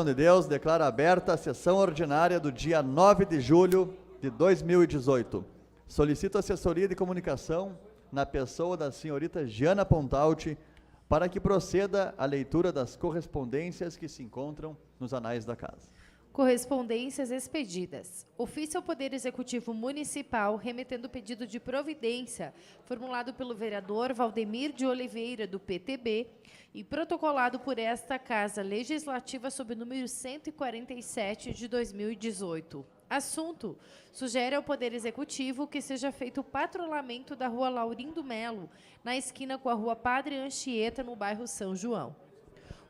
de Deus, declaro aberta a sessão ordinária do dia 9 de julho de 2018. Solicito assessoria de comunicação na pessoa da senhorita Giana Pontalti para que proceda a leitura das correspondências que se encontram nos anais da casa. Correspondências expedidas. Ofício ao Poder Executivo Municipal remetendo pedido de providência formulado pelo vereador Valdemir de Oliveira, do PTB, e protocolado por esta Casa Legislativa sob o número 147 de 2018. Assunto: sugere ao Poder Executivo que seja feito o patrulhamento da Rua Laurindo Melo, na esquina com a Rua Padre Anchieta, no bairro São João.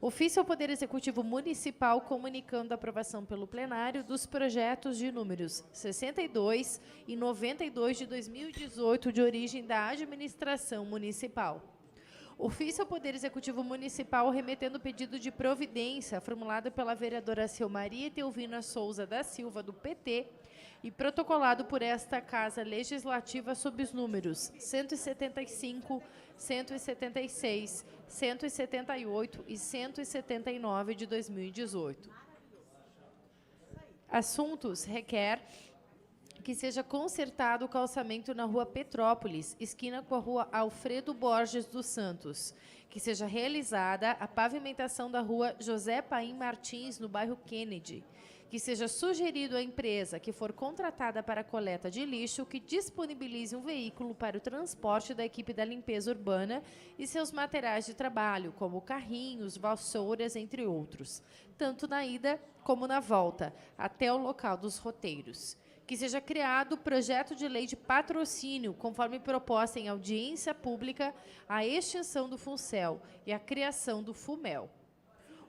Ofício ao Poder Executivo Municipal comunicando a aprovação pelo plenário dos projetos de números 62 e 92 de 2018 de origem da administração municipal. Ofício ao Poder Executivo Municipal remetendo pedido de providência formulado pela vereadora Silmaria Teovina Souza da Silva, do PT, e protocolado por esta Casa Legislativa sob os números 175, 176, 178 e 179 de 2018. Assuntos: requer que seja consertado o calçamento na Rua Petrópolis, esquina com a Rua Alfredo Borges dos Santos, que seja realizada a pavimentação da Rua José Paim Martins, no bairro Kennedy, que seja sugerido à empresa que for contratada para a coleta de lixo que disponibilize um veículo para o transporte da equipe da limpeza urbana e seus materiais de trabalho, como carrinhos, vassouras, entre outros, tanto na ida como na volta, até o local dos roteiros. Que seja criado o projeto de lei de patrocínio, conforme proposta em audiência pública, a extinção do FUNCEL e a criação do FUMEL.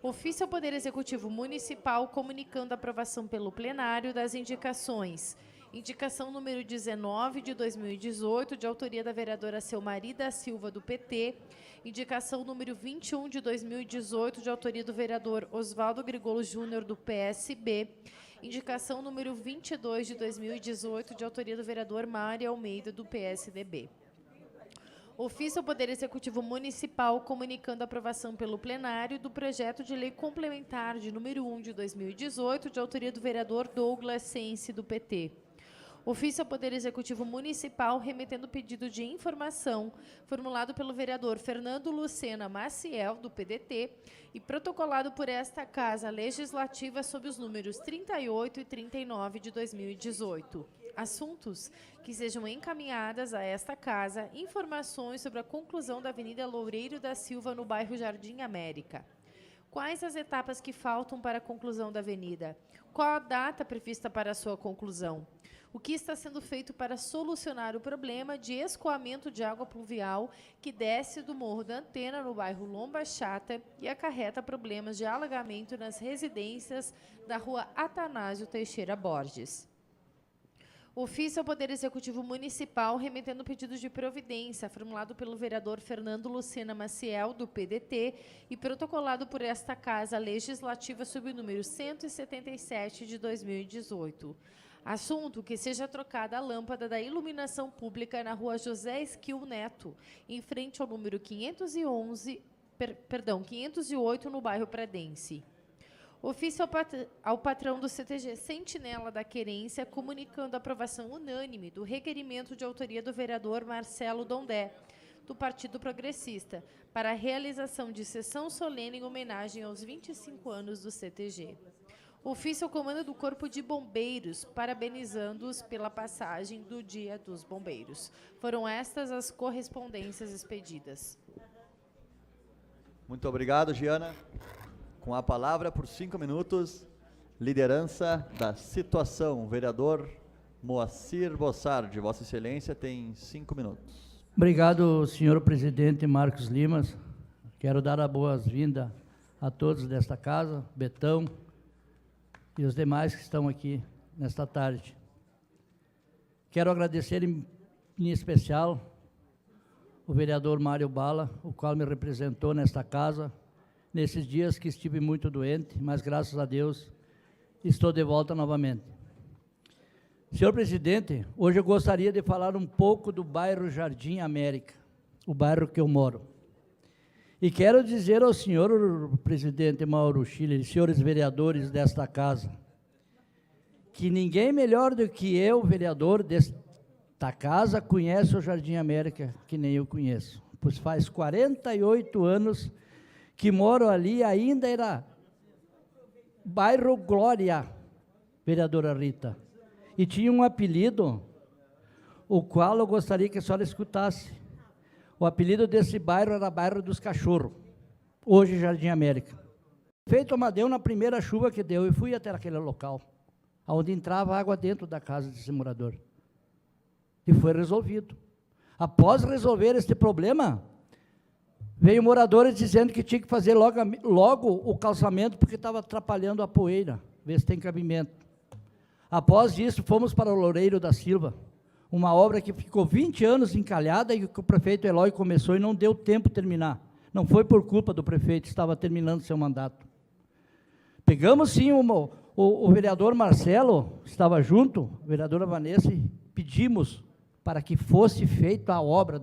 Ofício ao Poder Executivo Municipal comunicando a aprovação pelo plenário das indicações. Indicação número 19 de 2018, de autoria da vereadora Silmaria da Silva, do PT. Indicação número 21 de 2018, de autoria do vereador Oswaldo Grigolo Júnior, do PSB. Indicação número 22 de 2018, de autoria do vereador Mário Almeida, do PSDB. Ofício ao Poder Executivo Municipal comunicando a aprovação pelo plenário do projeto de lei complementar de número 1 de 2018, de autoria do vereador Douglas Sense, do PT. Ofício ao Poder Executivo Municipal remetendo pedido de informação formulado pelo vereador Fernando Lucena Maciel, do PDT, e protocolado por esta Casa Legislativa sob os números 38 e 39 de 2018. Assuntos: que sejam encaminhadas a esta Casa informações sobre a conclusão da Avenida Loureiro da Silva, no bairro Jardim América. Quais as etapas que faltam para a conclusão da avenida? Qual a data prevista para a sua conclusão? O que está sendo feito para solucionar o problema de escoamento de água pluvial que desce do Morro da Antena, no bairro Lomba Chata, e acarreta problemas de alagamento nas residências da Rua Atanásio Teixeira Borges? Ofício ao Poder Executivo Municipal remetendo pedido de providência formulado pelo vereador Fernando Lucena Maciel, do PDT, e protocolado por esta Casa Legislativa sob o número 177 de 2018. Assunto: que seja trocada a lâmpada da iluminação pública na Rua José Esquil Neto, em frente ao número 508, no bairro Pradense. Ofício ao patrão do CTG Sentinela da Querência, comunicando a aprovação unânime do requerimento de autoria do vereador Marcelo Dondé, do Partido Progressista, para a realização de sessão solene em homenagem aos 25 anos do CTG. Ofício ao comando do Corpo de Bombeiros, parabenizando-os pela passagem do Dia dos Bombeiros. Foram estas as correspondências expedidas. Muito obrigado, Giana. Com a palavra, por 5 minutos, liderança da situação, vereador Moacir Bossardi. Vossa Excelência tem 5 minutos. Obrigado, senhor presidente Marcos Limas. Quero dar as boas-vindas a todos desta casa, Betão e os demais que estão aqui nesta tarde. Quero agradecer em especial o vereador Mário Bala, o qual me representou nesta casa, nesses dias que estive muito doente, mas graças a Deus estou de volta novamente. Senhor presidente, hoje eu gostaria de falar um pouco do bairro Jardim América, o bairro que eu moro. E quero dizer ao senhor presidente Mauro Schiller, senhores vereadores desta casa, que ninguém melhor do que eu, vereador desta casa, conhece o Jardim América, que nem eu conheço. Pois faz 48 anos que moro ali, ainda era bairro Glória, vereadora Rita. E tinha um apelido, o qual eu gostaria que a senhora escutasse. O apelido desse bairro era Bairro dos Cachorros, hoje Jardim América. O prefeito Amadeu, na primeira chuva que deu, eu fui até aquele local, onde entrava água dentro da casa desse morador. E foi resolvido. Após resolver este problema, veio moradores dizendo que tinha que fazer logo o calçamento, porque estava atrapalhando a poeira, ver se tem cabimento. Após isso, fomos para o Loureiro da Silva, uma obra que ficou 20 anos encalhada e que o prefeito Eloy começou e não deu tempo de terminar. Não foi por culpa do prefeito, estava terminando seu mandato. Pegamos sim o vereador Marcelo, estava junto, a vereadora Vanessa, e pedimos para que fosse feita a obra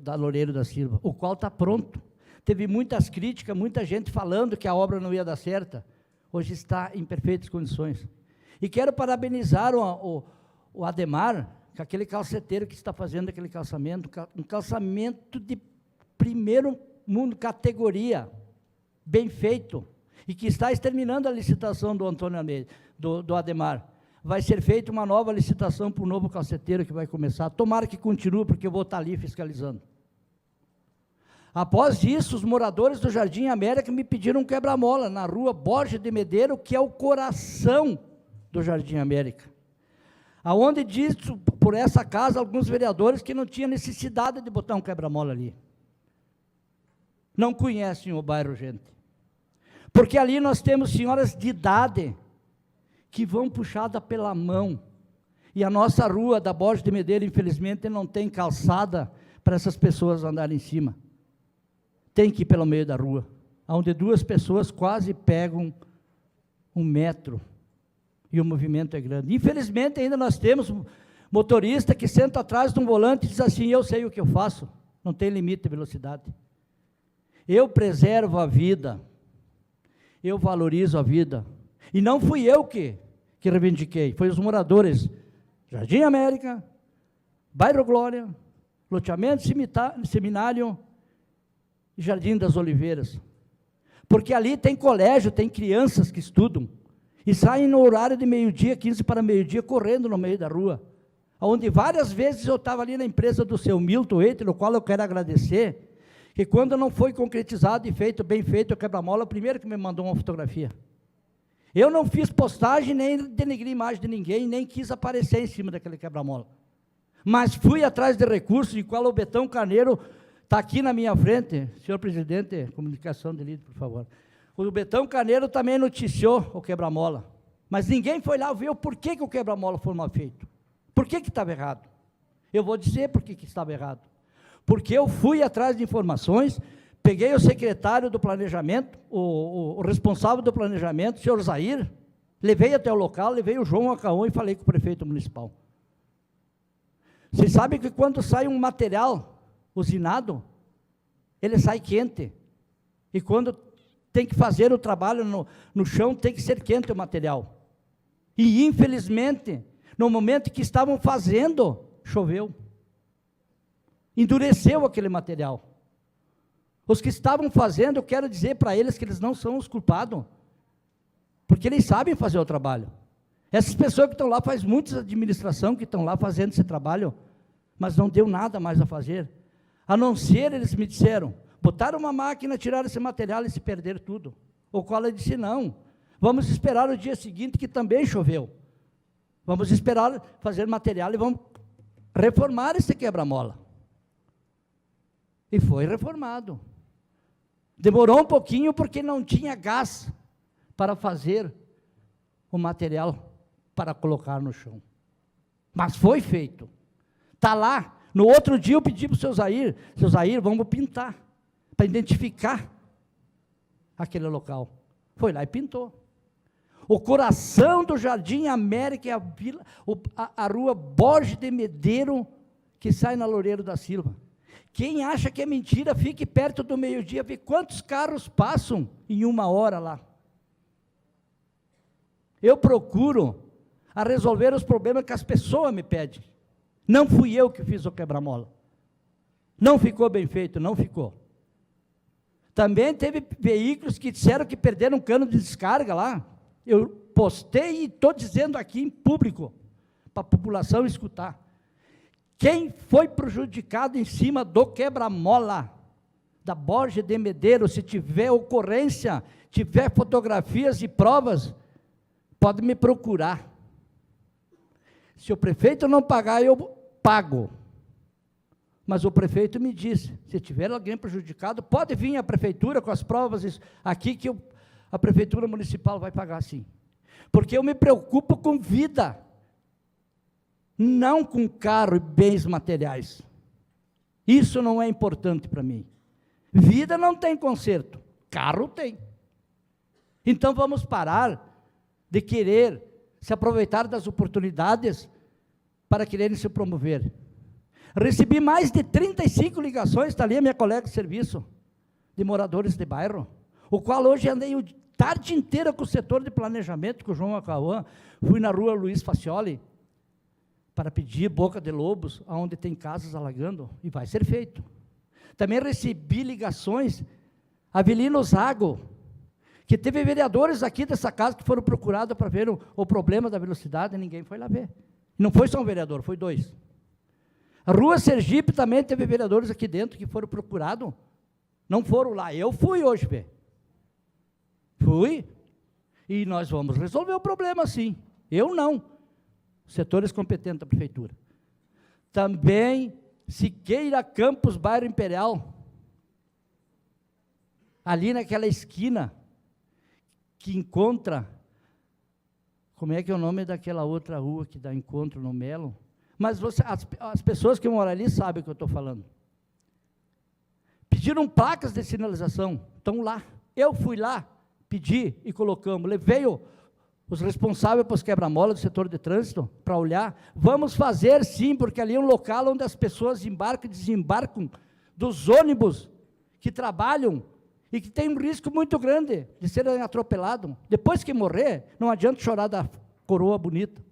da Loureiro da Silva, o qual está pronto. Teve muitas críticas, muita gente falando que a obra não ia dar certa. Hoje está em perfeitas condições. E quero parabenizar o Ademar, que é aquele calceteiro que está fazendo aquele calçamento, um calçamento de primeiro mundo, categoria, bem feito, e que está exterminando a licitação do Antônio Almeida, do Ademar. Vai ser feita uma nova licitação para o novo calceteiro que vai começar. Tomara que continue, porque eu vou estar ali fiscalizando. Após isso, os moradores do Jardim América me pediram um quebra-mola na rua Borges de Medeiros, que é o coração do Jardim América. Aonde diz por essa casa alguns vereadores que não tinha necessidade de botar um quebra-mola ali. Não conhecem o bairro, gente. Porque ali nós temos senhoras de idade que vão puxada pela mão. E a nossa rua da Borges de Medeiros, infelizmente, não tem calçada para essas pessoas andarem em cima. Tem que ir pelo meio da rua, onde duas pessoas quase pegam 1 metro. E o movimento é grande. Infelizmente, ainda nós temos um motorista que senta atrás de um volante e diz assim, eu sei o que eu faço, não tem limite de velocidade. Eu preservo a vida, eu valorizo a vida. E não fui eu que reivindiquei, foi os moradores. Jardim América, Bairro Glória, loteamento Seminário e Jardim das Oliveiras. Porque ali tem colégio, tem crianças que estudam, e saem no horário de meio-dia, 15 para meio-dia, correndo no meio da rua. Onde várias vezes eu estava ali na empresa do seu Milton Eiter, o qual eu quero agradecer, que quando não foi concretizado e feito, bem feito, o quebra-mola, o primeiro que me mandou uma fotografia. Eu não fiz postagem, nem denegri imagem de ninguém, nem quis aparecer em cima daquele quebra-mola. Mas fui atrás de recursos, e qual o Betão Carneiro está aqui na minha frente. Senhor presidente, comunicação de líder, por favor. O Betão Carneiro também noticiou o quebra-mola. Mas ninguém foi lá ver o porquê que o quebra-mola foi mal feito. Por que estava errado? Eu vou dizer por que estava errado. Porque eu fui atrás de informações, peguei o secretário do planejamento, o responsável do planejamento, o senhor Zair, levei até o local, levei o João Acaon e falei com o prefeito municipal. Vocês sabem que quando sai um material usinado, ele sai quente. E quando tem que fazer o trabalho no chão, tem que ser quente o material. E, infelizmente, no momento que estavam fazendo, choveu. Endureceu aquele material. Os que estavam fazendo, eu quero dizer para eles que eles não são os culpados, porque eles sabem fazer o trabalho. Essas pessoas que estão lá, faz muitas administrações que estão lá fazendo esse trabalho, mas não deu nada mais a fazer. A não ser, eles me disseram, botaram uma máquina, tiraram esse material e se perderam tudo. O qual eu disse, não, vamos esperar o dia seguinte que também choveu. Vamos esperar fazer material e vamos reformar esse quebra-mola. E foi reformado. Demorou um pouquinho porque não tinha gás para fazer o material para colocar no chão. Mas foi feito. Está lá. No outro dia eu pedi para o seu Zair, vamos pintar, para identificar aquele local. Foi lá e pintou. O coração do Jardim América é a rua Borges de Medeiros, que sai na Loureiro da Silva. Quem acha que é mentira, fique perto do meio-dia, vê quantos carros passam em 1 hora lá. Eu procuro a resolver os problemas que as pessoas me pedem. Não fui eu que fiz o quebra-mola. Não ficou bem feito, não ficou. Também teve veículos que disseram que perderam um cano de descarga lá. Eu postei e estou dizendo aqui em público, para a população escutar. Quem foi prejudicado em cima do quebra-mola da Borges de Medeiros, se tiver ocorrência, tiver fotografias e provas, pode me procurar. Se o prefeito não pagar, eu pago. Mas o prefeito me disse, se tiver alguém prejudicado, pode vir à prefeitura com as provas aqui que a prefeitura municipal vai pagar sim. Porque eu me preocupo com vida, não com carro e bens materiais. Isso não é importante para mim. Vida não tem conserto, carro tem. Então vamos parar de querer se aproveitar das oportunidades para quererem se promover. Recebi mais de 35 ligações, está ali a minha colega de serviço, de moradores de bairro, o qual hoje andei a tarde inteira com o setor de planejamento, com o João Acauã, fui na rua Luiz Facioli, para pedir boca de lobos, onde tem casas alagando, e vai ser feito. Também recebi ligações, Avelino Zago, que teve vereadores aqui dessa casa que foram procurados para ver o problema da velocidade, e ninguém foi lá ver. Não foi só um vereador, foi 2. A Rua Sergipe também teve vereadores aqui dentro que foram procurados, não foram lá, eu fui hoje ver. Fui, e nós vamos resolver o problema sim, eu não, setores competentes da prefeitura. Também Siqueira Campos, bairro Imperial, ali naquela esquina, que encontra, como é que é o nome daquela outra rua que dá encontro no Melo? Mas as pessoas que moram ali sabem o que eu estou falando. Pediram placas de sinalização, estão lá. Eu fui lá, pedi e colocamos. Levei os responsáveis pelos quebra-mola do setor de trânsito para olhar. Vamos fazer sim, porque ali é um local onde as pessoas embarcam e desembarcam dos ônibus que trabalham e que tem um risco muito grande de serem atropelados. Depois que morrer, não adianta chorar da coroa bonita.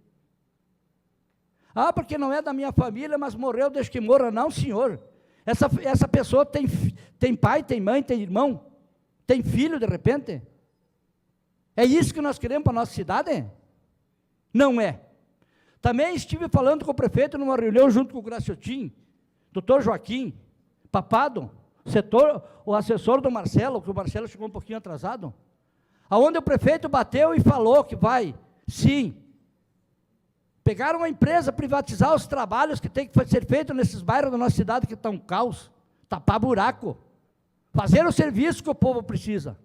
Ah, porque não é da minha família, mas morreu, deixa que morra. Não, senhor. Essa pessoa tem pai, tem mãe, tem irmão, tem filho, de repente. É isso que nós queremos para a nossa cidade? Não é. Também estive falando com o prefeito numa reunião junto com o Graciotin, doutor Joaquim Papado, o assessor do Marcelo, que o Marcelo chegou um pouquinho atrasado, aonde o prefeito bateu e falou que vai, sim, pegaram uma empresa, privatizar os trabalhos que tem que ser feito nesses bairros da nossa cidade que estão um caos, tapar buraco, fazer o serviço que o povo precisa,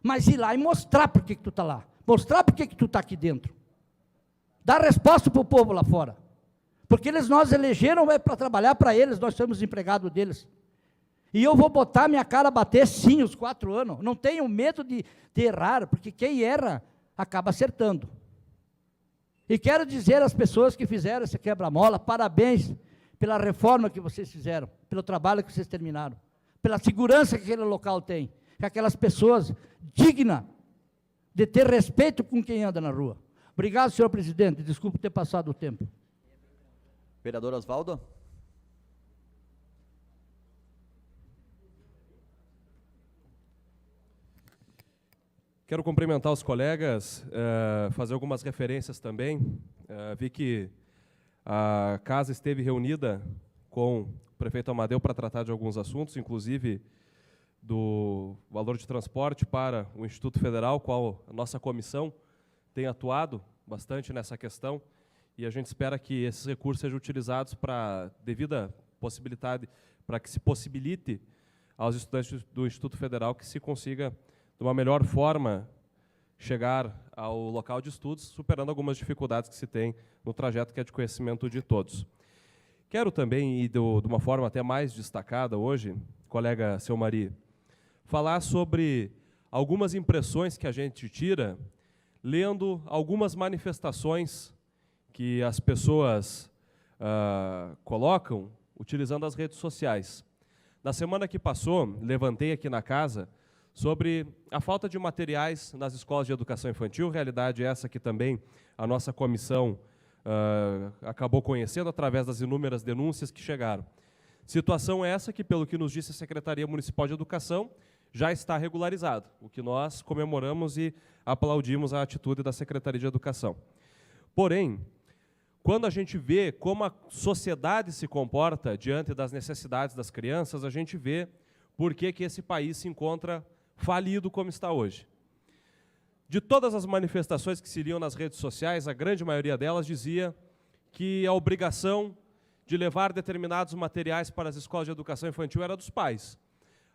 mas ir lá e mostrar por que tu está lá, mostrar por que tu está aqui dentro, dar resposta para o povo lá fora, porque eles nos elegeram para trabalhar para eles, nós somos empregados deles, e eu vou botar minha cara a bater sim os 4 anos, não tenho medo de errar, porque quem erra acaba acertando. E quero dizer às pessoas que fizeram esse quebra-mola, parabéns pela reforma que vocês fizeram, pelo trabalho que vocês terminaram, pela segurança que aquele local tem, que aquelas pessoas dignas de ter respeito com quem anda na rua. Obrigado, senhor presidente, desculpe ter passado o tempo. Vereador Osvaldo. Quero cumprimentar os colegas, fazer algumas referências também. Vi que a casa esteve reunida com o prefeito Amadeu para tratar de alguns assuntos, inclusive do valor de transporte para o Instituto Federal, qual a nossa comissão tem atuado bastante nessa questão, e a gente espera que esses recursos sejam utilizados para devida possibilidade, para que se possibilite aos estudantes do Instituto Federal que se consiga de uma melhor forma, chegar ao local de estudos, superando algumas dificuldades que se tem no trajeto que é de conhecimento de todos. Quero também, e de uma forma até mais destacada hoje, colega Seu Mari, falar sobre algumas impressões que a gente tira lendo algumas manifestações que as pessoas colocam utilizando as redes sociais. Na semana que passou, levantei aqui na casa sobre a falta de materiais nas escolas de educação infantil, realidade essa que também a nossa comissão acabou conhecendo através das inúmeras denúncias que chegaram. Situação essa que, pelo que nos disse a Secretaria Municipal de Educação, já está regularizado, o que nós comemoramos e aplaudimos a atitude da Secretaria de Educação. Porém, quando a gente vê como a sociedade se comporta diante das necessidades das crianças, a gente vê por que esse país se encontra falido como está hoje. De todas as manifestações que se liam nas redes sociais, a grande maioria delas dizia que a obrigação de levar determinados materiais para as escolas de educação infantil era dos pais.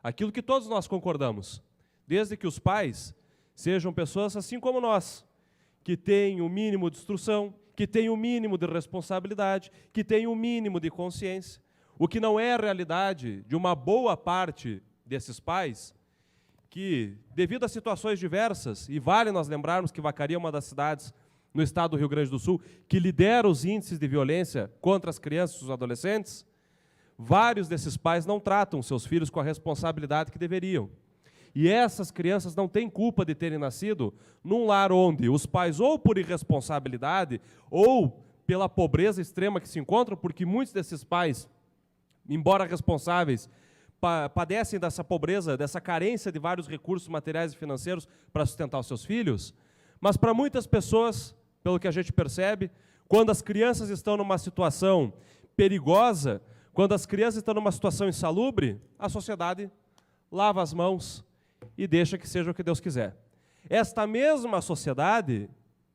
Aquilo que todos nós concordamos, desde que os pais sejam pessoas assim como nós, que têm o mínimo de instrução, que têm o mínimo de responsabilidade, que têm o mínimo de consciência. O que não é a realidade de uma boa parte desses pais, que, devido a situações diversas, e vale nós lembrarmos que Vacaria é uma das cidades no estado do Rio Grande do Sul, que lidera os índices de violência contra as crianças e os adolescentes, vários desses pais não tratam seus filhos com a responsabilidade que deveriam. E essas crianças não têm culpa de terem nascido num lar onde os pais, ou por irresponsabilidade, ou pela pobreza extrema que se encontram, porque muitos desses pais, embora responsáveis, padecem dessa pobreza, dessa carência de vários recursos materiais e financeiros para sustentar os seus filhos, mas para muitas pessoas, pelo que a gente percebe, quando as crianças estão numa situação perigosa, quando as crianças estão numa situação insalubre, a sociedade lava as mãos e deixa que seja o que Deus quiser. Esta mesma sociedade,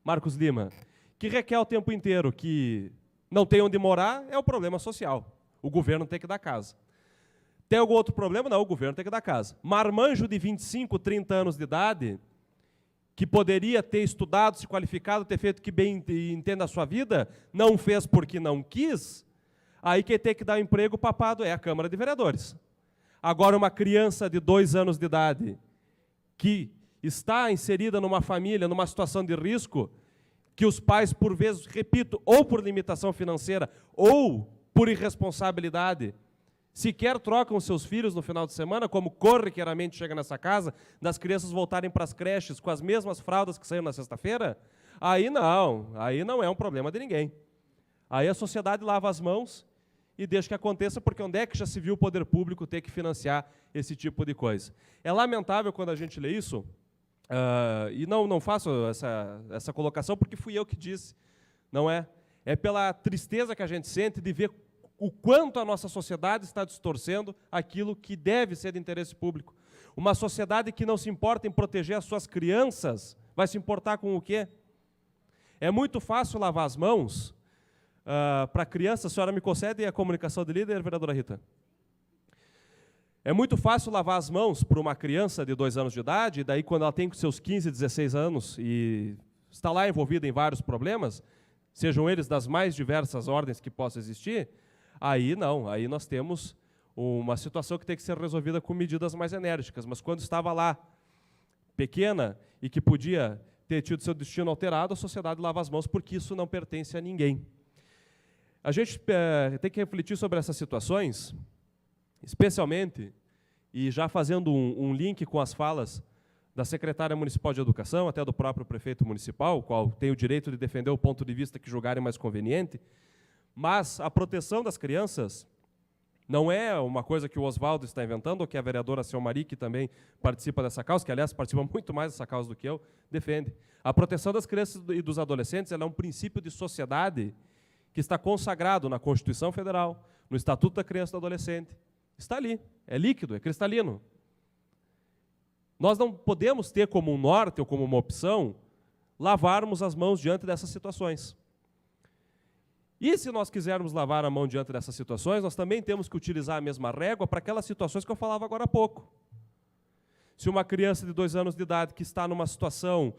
Marcos Lima, que requer o tempo inteiro que não tem onde morar, é o problema social. O governo tem que dar casa. Tem algum outro problema? Não, o governo tem que dar casa. Marmanjo de 25, 30 anos de idade, que poderia ter estudado, se qualificado, ter feito o que bem entenda a sua vida, não fez porque não quis, aí quem tem que dar emprego papado é a Câmara de Vereadores. Agora, uma criança de 2 anos de idade que está inserida numa família, numa situação de risco, que os pais, por vezes, repito, ou por limitação financeira, ou por irresponsabilidade, sequer trocam seus filhos no final de semana, como corriqueiramente chega nessa casa, das crianças voltarem para as creches com as mesmas fraldas que saíram na sexta-feira, aí não é um problema de ninguém. Aí a sociedade lava as mãos e deixa que aconteça, porque onde é que já se viu o poder público ter que financiar esse tipo de coisa? É lamentável quando a gente lê isso, e não faço essa colocação porque fui eu que disse, não é? É pela tristeza que a gente sente de ver o quanto a nossa sociedade está distorcendo aquilo que deve ser de interesse público. Uma sociedade que não se importa em proteger as suas crianças, vai se importar com o quê? É muito fácil lavar as mãos para a criança. A senhora me concede a comunicação de líder, vereadora Rita? É muito fácil lavar as mãos para uma criança de 2 anos de idade, e daí quando ela tem seus 15, 16 anos e está lá envolvida em vários problemas, sejam eles das mais diversas ordens que possam existir, aí não, aí nós temos uma situação que tem que ser resolvida com medidas mais enérgicas. Mas quando estava lá, pequena, e que podia ter tido seu destino alterado, a sociedade lava as mãos, porque isso não pertence a ninguém. A gente tem que refletir sobre essas situações, especialmente, e já fazendo um link com as falas da secretária municipal de educação, até do próprio prefeito municipal, o qual tem o direito de defender o ponto de vista que julgarem mais conveniente, mas a proteção das crianças não é uma coisa que o Oswaldo está inventando, ou que a vereadora Selmari, que também participa dessa causa, que, aliás, participa muito mais dessa causa do que eu, defende. A proteção das crianças e dos adolescentes ela é um princípio de sociedade que está consagrado na Constituição Federal, no Estatuto da Criança e do Adolescente. Está ali, é líquido, é cristalino. Nós não podemos ter como um norte ou como uma opção lavarmos as mãos diante dessas situações. E se nós quisermos lavar a mão diante dessas situações, nós também temos que utilizar a mesma régua para aquelas situações que eu falava agora há pouco. Se uma criança de 2 anos de idade que está numa situação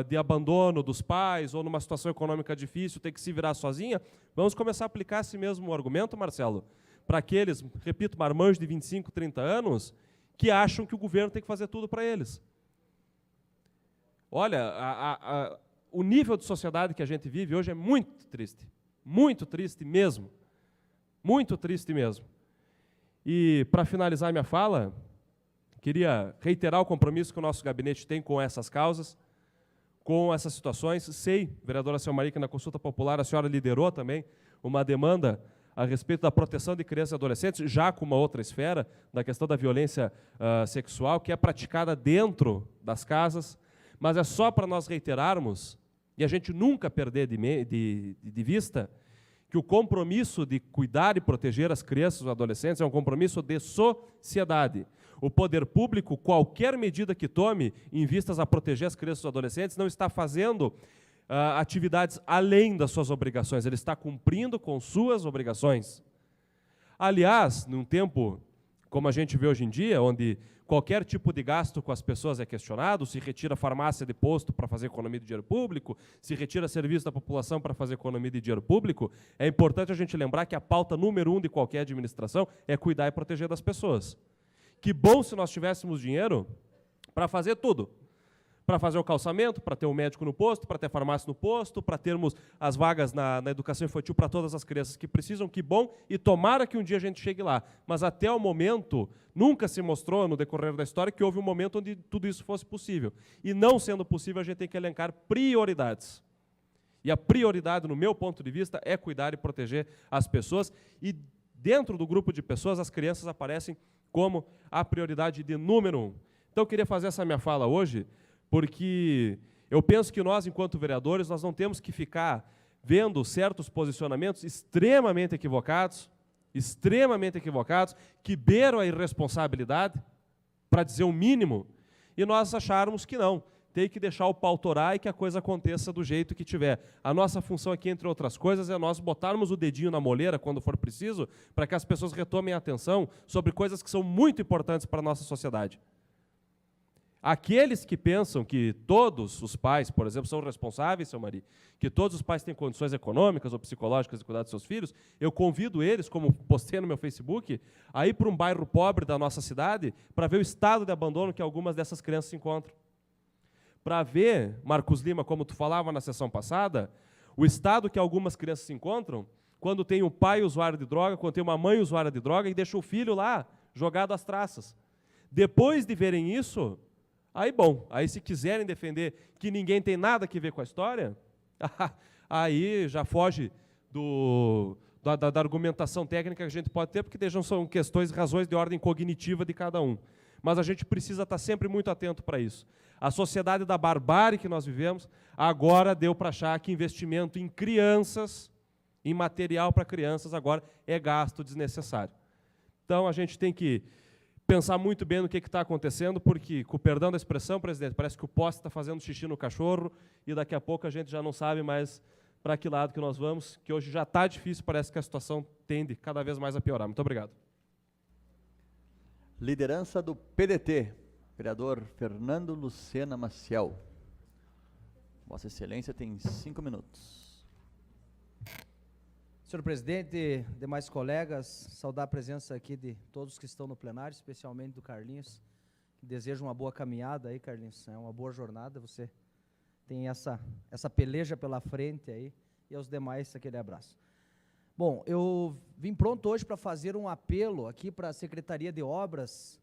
de abandono dos pais ou numa situação econômica difícil, tem que se virar sozinha, vamos começar a aplicar esse mesmo argumento, Marcelo, para aqueles, repito, marmanjos de 25, 30 anos, que acham que o governo tem que fazer tudo para eles. Olha, o nível de sociedade que a gente vive hoje é muito triste mesmo. muito triste mesmo. E, para finalizar minha fala, queria reiterar o compromisso que o nosso gabinete tem com essas causas, com essas situações. Sei, vereadora Selmari, que na consulta popular a senhora liderou também uma demanda a respeito da proteção de crianças e adolescentes, já com uma outra esfera, da questão da violência sexual, que é praticada dentro das casas, mas é só para nós reiterarmos, e a gente nunca perder de vista, que o compromisso de cuidar e proteger as crianças e os adolescentes é um compromisso de sociedade. O poder público, qualquer medida que tome em vistas a proteger as crianças e os adolescentes, não está fazendo atividades além das suas obrigações, ele está cumprindo com suas obrigações. Aliás, num tempo como a gente vê hoje em dia, onde qualquer tipo de gasto com as pessoas é questionado, se retira farmácia de posto para fazer economia de dinheiro público, se retira serviço da população para fazer economia de dinheiro público, é importante a gente lembrar que a pauta número 1 de qualquer administração é cuidar e proteger das pessoas. Que bom se nós tivéssemos dinheiro para fazer tudo. Para fazer o calçamento, para ter um médico no posto, para ter farmácia no posto, para termos as vagas na educação infantil para todas as crianças que precisam, que bom, e tomara que um dia a gente chegue lá. Mas até o momento, nunca se mostrou no decorrer da história que houve um momento onde tudo isso fosse possível. E não sendo possível, a gente tem que elencar prioridades. E a prioridade, no meu ponto de vista, é cuidar e proteger as pessoas, e dentro do grupo de pessoas, as crianças aparecem como a prioridade de número 1. Então, eu queria fazer essa minha fala hoje, porque eu penso que nós, enquanto vereadores, nós não temos que ficar vendo certos posicionamentos extremamente equivocados, que beiram a irresponsabilidade, para dizer o mínimo, e nós acharmos que não, tem que deixar o pau torar e que a coisa aconteça do jeito que tiver. A nossa função aqui, entre outras coisas, é nós botarmos o dedinho na moleira, quando for preciso, para que as pessoas retomem a atenção sobre coisas que são muito importantes para a nossa sociedade. Aqueles que pensam que todos os pais, por exemplo, são responsáveis, seu Mari, que todos os pais têm condições econômicas ou psicológicas de cuidar dos seus filhos, eu convido eles, como postei no meu Facebook, a ir para um bairro pobre da nossa cidade para ver o estado de abandono que algumas dessas crianças se encontram. Para ver, Marcos Lima, como tu falava na sessão passada, o estado que algumas crianças se encontram quando tem um pai usuário de droga, quando tem uma mãe usuária de droga e deixa o filho lá, jogado às traças. Depois de verem isso, aí, bom, aí se quiserem defender que ninguém tem nada a ver com a história, aí já foge da argumentação técnica que a gente pode ter, porque são questões, razões de ordem cognitiva de cada um. Mas a gente precisa estar sempre muito atento para isso. A sociedade da barbárie que nós vivemos, agora deu para achar que investimento em crianças, em material para crianças, agora é gasto desnecessário. Então, a gente tem que pensar muito bem no que está acontecendo, porque, com o perdão da expressão, presidente, parece que o poste está fazendo xixi no cachorro e daqui a pouco a gente já não sabe mais para que lado que nós vamos, que hoje já está difícil, parece que a situação tende cada vez mais a piorar. Muito obrigado. Liderança do PDT, vereador Fernando Lucena Maciel. Vossa Excelência tem 5 minutos. Senhor presidente, demais colegas, saudar a presença aqui de todos que estão no plenário, especialmente do Carlinhos, que desejo uma boa caminhada aí, Carlinhos, é uma boa jornada, você tem essa peleja pela frente aí, e aos demais aquele abraço. Bom, eu vim pronto hoje para fazer um apelo aqui para a Secretaria de Obras,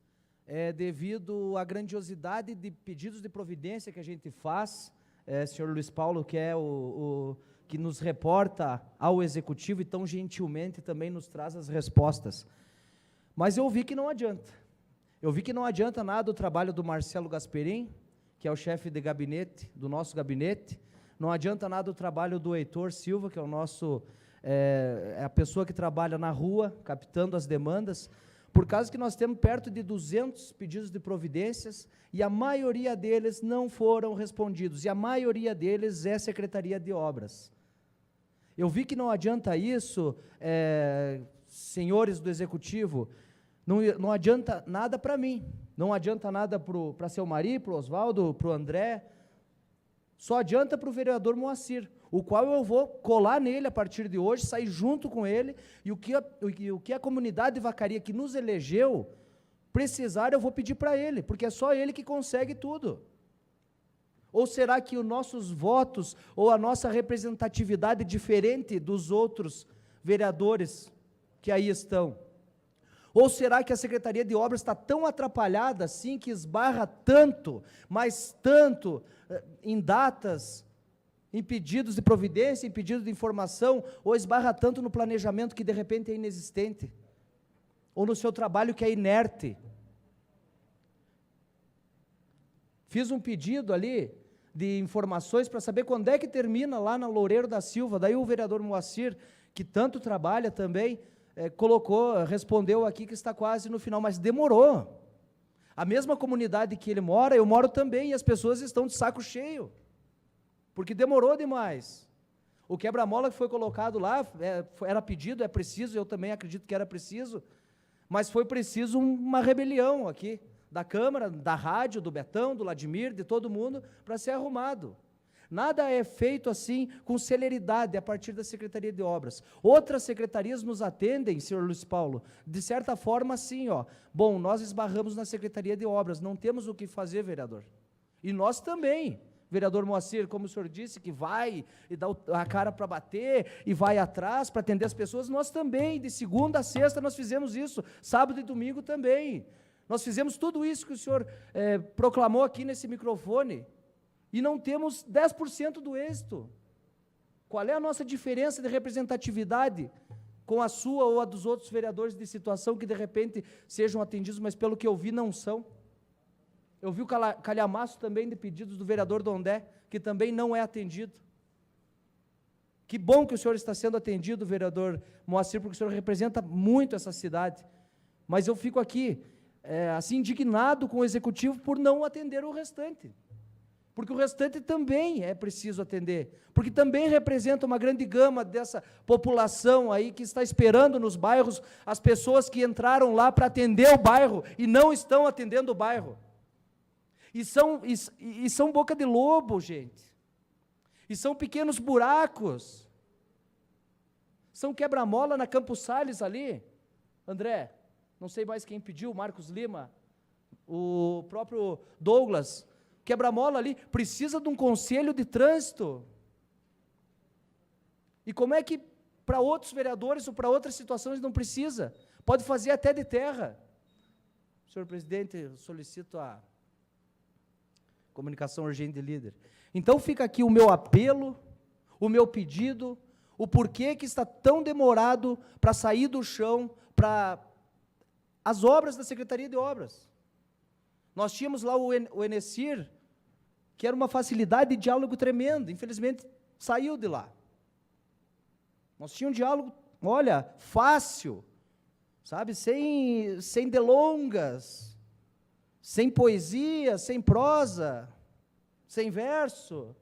devido à grandiosidade de pedidos de providência que a gente faz, senhor Luiz Paulo, que é que nos reporta ao Executivo e tão gentilmente também nos traz as respostas. Mas eu vi que não adianta. Eu vi que não adianta nada o trabalho do Marcelo Gasperim, que é o chefe de gabinete, do nosso gabinete, não adianta nada o trabalho do Heitor Silva, que é o nosso, a pessoa que trabalha na rua, captando as demandas, por causa que nós temos perto de 200 pedidos de providências e a maioria deles não foram respondidos, e a maioria deles é Secretaria de Obras. Eu vi que não adianta isso, senhores do Executivo, não adianta nada para mim, não adianta nada para a Selmari, para o Oswaldo, para o André, só adianta para o vereador Moacir, o qual eu vou colar nele a partir de hoje, sair junto com ele, e o que a comunidade de Vacaria que nos elegeu precisar, eu vou pedir para ele, porque é só ele que consegue tudo. Ou será que os nossos votos, ou a nossa representatividade diferente dos outros vereadores que aí estão? Ou será que a Secretaria de Obras está tão atrapalhada assim, que esbarra tanto, mas tanto, em datas, em pedidos de providência, em pedidos de informação, ou esbarra tanto no planejamento que de repente é inexistente, ou no seu trabalho que é inerte? Fiz um pedido ali de informações para saber quando é que termina lá na Loureiro da Silva, daí o vereador Moacir, que tanto trabalha também, respondeu aqui que está quase no final, mas demorou. A mesma comunidade que ele mora, eu moro também, e as pessoas estão de saco cheio, porque demorou demais. O quebra-mola que foi colocado lá, era pedido, é preciso, eu também acredito que era preciso, mas foi preciso uma rebelião aqui, da Câmara, da rádio, do Betão, do Ladimir, de todo mundo, para ser arrumado. Nada é feito assim com celeridade a partir da Secretaria de Obras. Outras secretarias nos atendem, senhor Luiz Paulo, de certa forma assim, bom, nós esbarramos na Secretaria de Obras, não temos o que fazer, vereador. E nós também, vereador Moacir, como o senhor disse, que vai e dá a cara para bater, e vai atrás para atender as pessoas, nós também, de segunda a sexta nós fizemos isso, sábado e domingo também. Nós fizemos tudo isso que o senhor proclamou aqui nesse microfone, e não temos 10% do êxito. Qual é a nossa diferença de representatividade com a sua ou a dos outros vereadores de situação que de repente sejam atendidos, mas pelo que eu vi não são? Eu vi o calhamaço também de pedidos do vereador Dondé, que também não é atendido. Que bom que o senhor está sendo atendido, vereador Moacir, porque o senhor representa muito essa cidade, mas eu fico aqui, assim, indignado com o executivo por não atender o restante. Porque o restante também é preciso atender, porque também representa uma grande gama dessa população aí que está esperando nos bairros, as pessoas que entraram lá para atender o bairro e não estão atendendo o bairro. E são boca de lobo, gente. E são pequenos buracos. São quebra-mola na Campos Sales ali. André, não sei mais quem pediu, Marcos Lima, o próprio Douglas, quebra-mola ali, precisa de um conselho de trânsito. E como é que para outros vereadores ou para outras situações não precisa? Pode fazer até de terra. Senhor presidente, eu solicito a comunicação urgente de líder. Então fica aqui o meu apelo, o meu pedido, o porquê que está tão demorado para sair do chão, para as obras da Secretaria de Obras. Nós tínhamos lá o Enecir, que era uma facilidade de diálogo tremendo, infelizmente saiu de lá. Nós tínhamos um diálogo, olha, fácil, sabe, sem delongas, sem poesia, sem prosa, sem verso.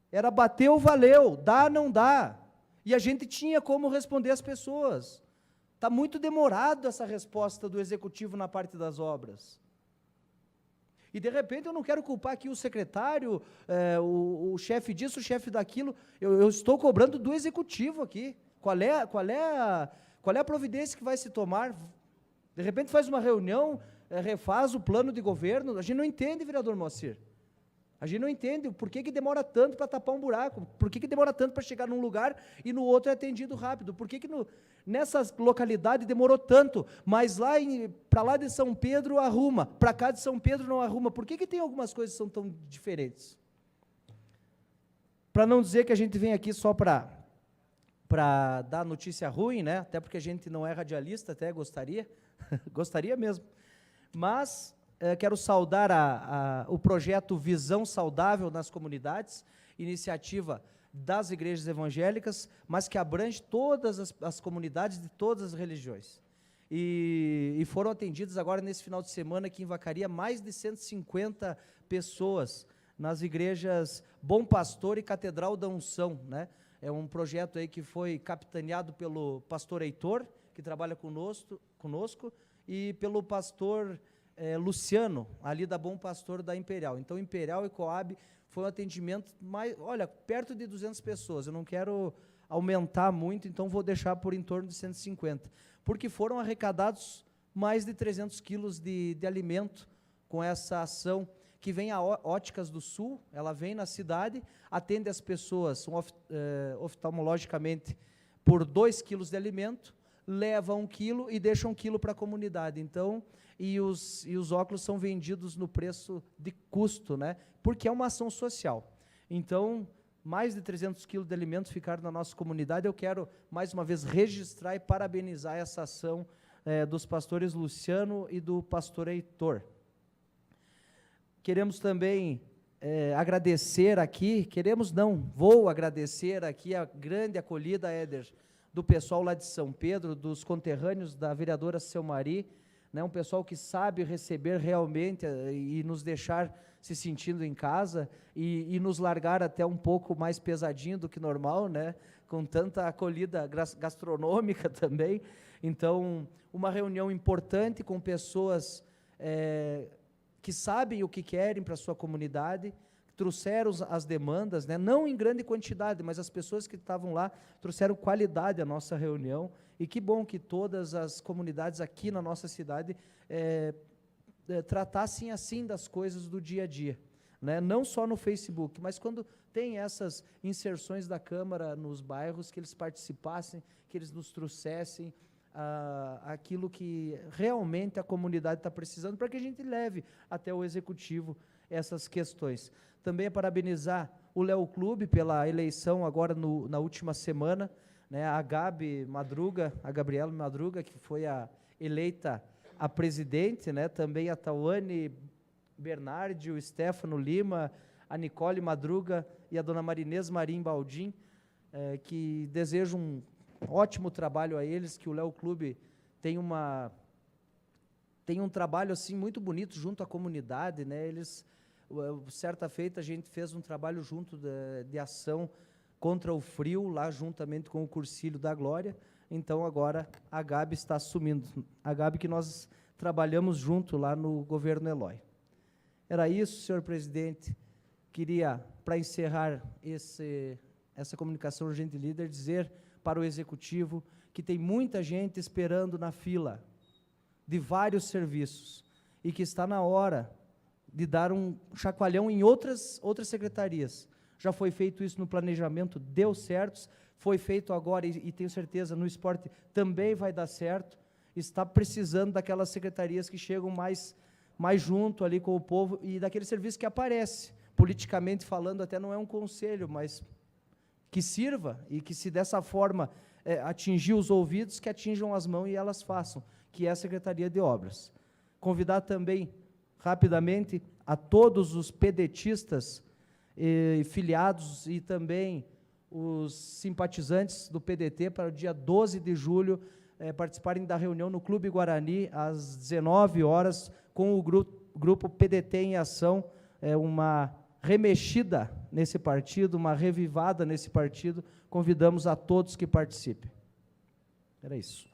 Era bateu, valeu, dá, não dá. E a gente tinha como responder às pessoas. Está muito demorado essa resposta do Executivo na parte das obras. E, de repente, eu não quero culpar aqui o secretário, o chefe disso, o chefe daquilo, eu estou cobrando do Executivo aqui. Qual é a providência que vai se tomar? De repente faz uma reunião, refaz o plano de governo, a gente não entende, vereador Moacir. A gente não entende por que demora tanto para tapar um buraco, por que demora tanto para chegar num lugar e no outro é atendido rápido, por que nessa localidade demorou tanto, mas para lá de São Pedro arruma, para cá de São Pedro não arruma, por que tem algumas coisas que são tão diferentes? Para não dizer que a gente vem aqui só para dar notícia ruim, né? Até porque a gente não é radialista, até gostaria, gostaria mesmo, mas quero saudar o projeto Visão Saudável nas Comunidades, iniciativa das igrejas evangélicas, mas que abrange todas as comunidades de todas as religiões. E foram atendidas agora nesse final de semana aqui em Vacaria mais de 150 pessoas nas igrejas Bom Pastor e Catedral da Unção, né? É um projeto aí que foi capitaneado pelo pastor Heitor, que trabalha conosco, e pelo pastor Luciano, ali da Bom Pastor da Imperial. Então, Imperial e Coab foi um atendimento, perto de 200 pessoas. Eu não quero aumentar muito, então vou deixar por em torno de 150, porque foram arrecadados mais de 300 quilos de alimento com essa ação, que vem a Óticas do Sul, ela vem na cidade, atende as pessoas oftalmologicamente por 2 quilos de alimento, leva 1 quilo e deixa 1 quilo para a comunidade. Então, e os óculos são vendidos no preço de custo, né? Porque é uma ação social. Então, mais de 300 quilos de alimentos ficaram na nossa comunidade. Eu quero, mais uma vez, registrar e parabenizar essa ação dos pastores Luciano e do pastor Heitor. Queremos também agradecer aqui, vou agradecer aqui a grande acolhida, Éder, do pessoal lá de São Pedro, dos conterrâneos da vereadora Selmari, né, um pessoal que sabe receber realmente e nos deixar se sentindo em casa e nos largar até um pouco mais pesadinho do que normal, né, com tanta acolhida gastronômica também. Então, uma reunião importante com pessoas que sabem o que querem para a sua comunidade, trouxeram as demandas, né, não em grande quantidade, mas as pessoas que estavam lá trouxeram qualidade à nossa reunião, e que bom que todas as comunidades aqui na nossa cidade tratassem assim das coisas do dia a dia, né, não só no Facebook, mas quando tem essas inserções da Câmara nos bairros, que eles participassem, que eles nos trouxessem aquilo que realmente a comunidade está precisando, para que a gente leve até o Executivo essas questões. Também parabenizar o Léo Clube pela eleição agora na última semana, né, a Gabriela Madruga, que foi eleita a presidente, né, também a Tawane Bernardi, o Stefano Lima, a Nicole Madruga e a dona Marinês Marim Baldim, que desejo um ótimo trabalho a eles, que o Léo Clube tem um trabalho assim muito bonito junto à comunidade, né? Certa feita a gente fez um trabalho junto de ação contra o frio, lá juntamente com o Cursilho da Glória. Então agora a Gabi está assumindo, a Gabi que nós trabalhamos junto lá no governo Eloy. Era isso, senhor presidente. Queria, para encerrar essa comunicação urgente líder, dizer para o Executivo que tem muita gente esperando na fila de vários serviços e que está na hora de dar um chacoalhão em outras secretarias. Já foi feito isso no planejamento, deu certo, foi feito agora e tenho certeza no esporte também vai dar certo. Está precisando daquelas secretarias que chegam mais junto ali com o povo e daquele serviço que aparece, politicamente falando, até não é um conselho, mas que sirva e que, se dessa forma atingir os ouvidos, que atinjam as mãos e elas façam, que é a Secretaria de Obras. Convidar também, rapidamente, a todos os pedetistas filiados e também os simpatizantes do PDT para o dia 12 de julho participarem da reunião no Clube Guarani, às 19 horas, com o grupo PDT em Ação, uma remexida nesse partido, uma revivada nesse partido. Convidamos a todos que participem. Era isso.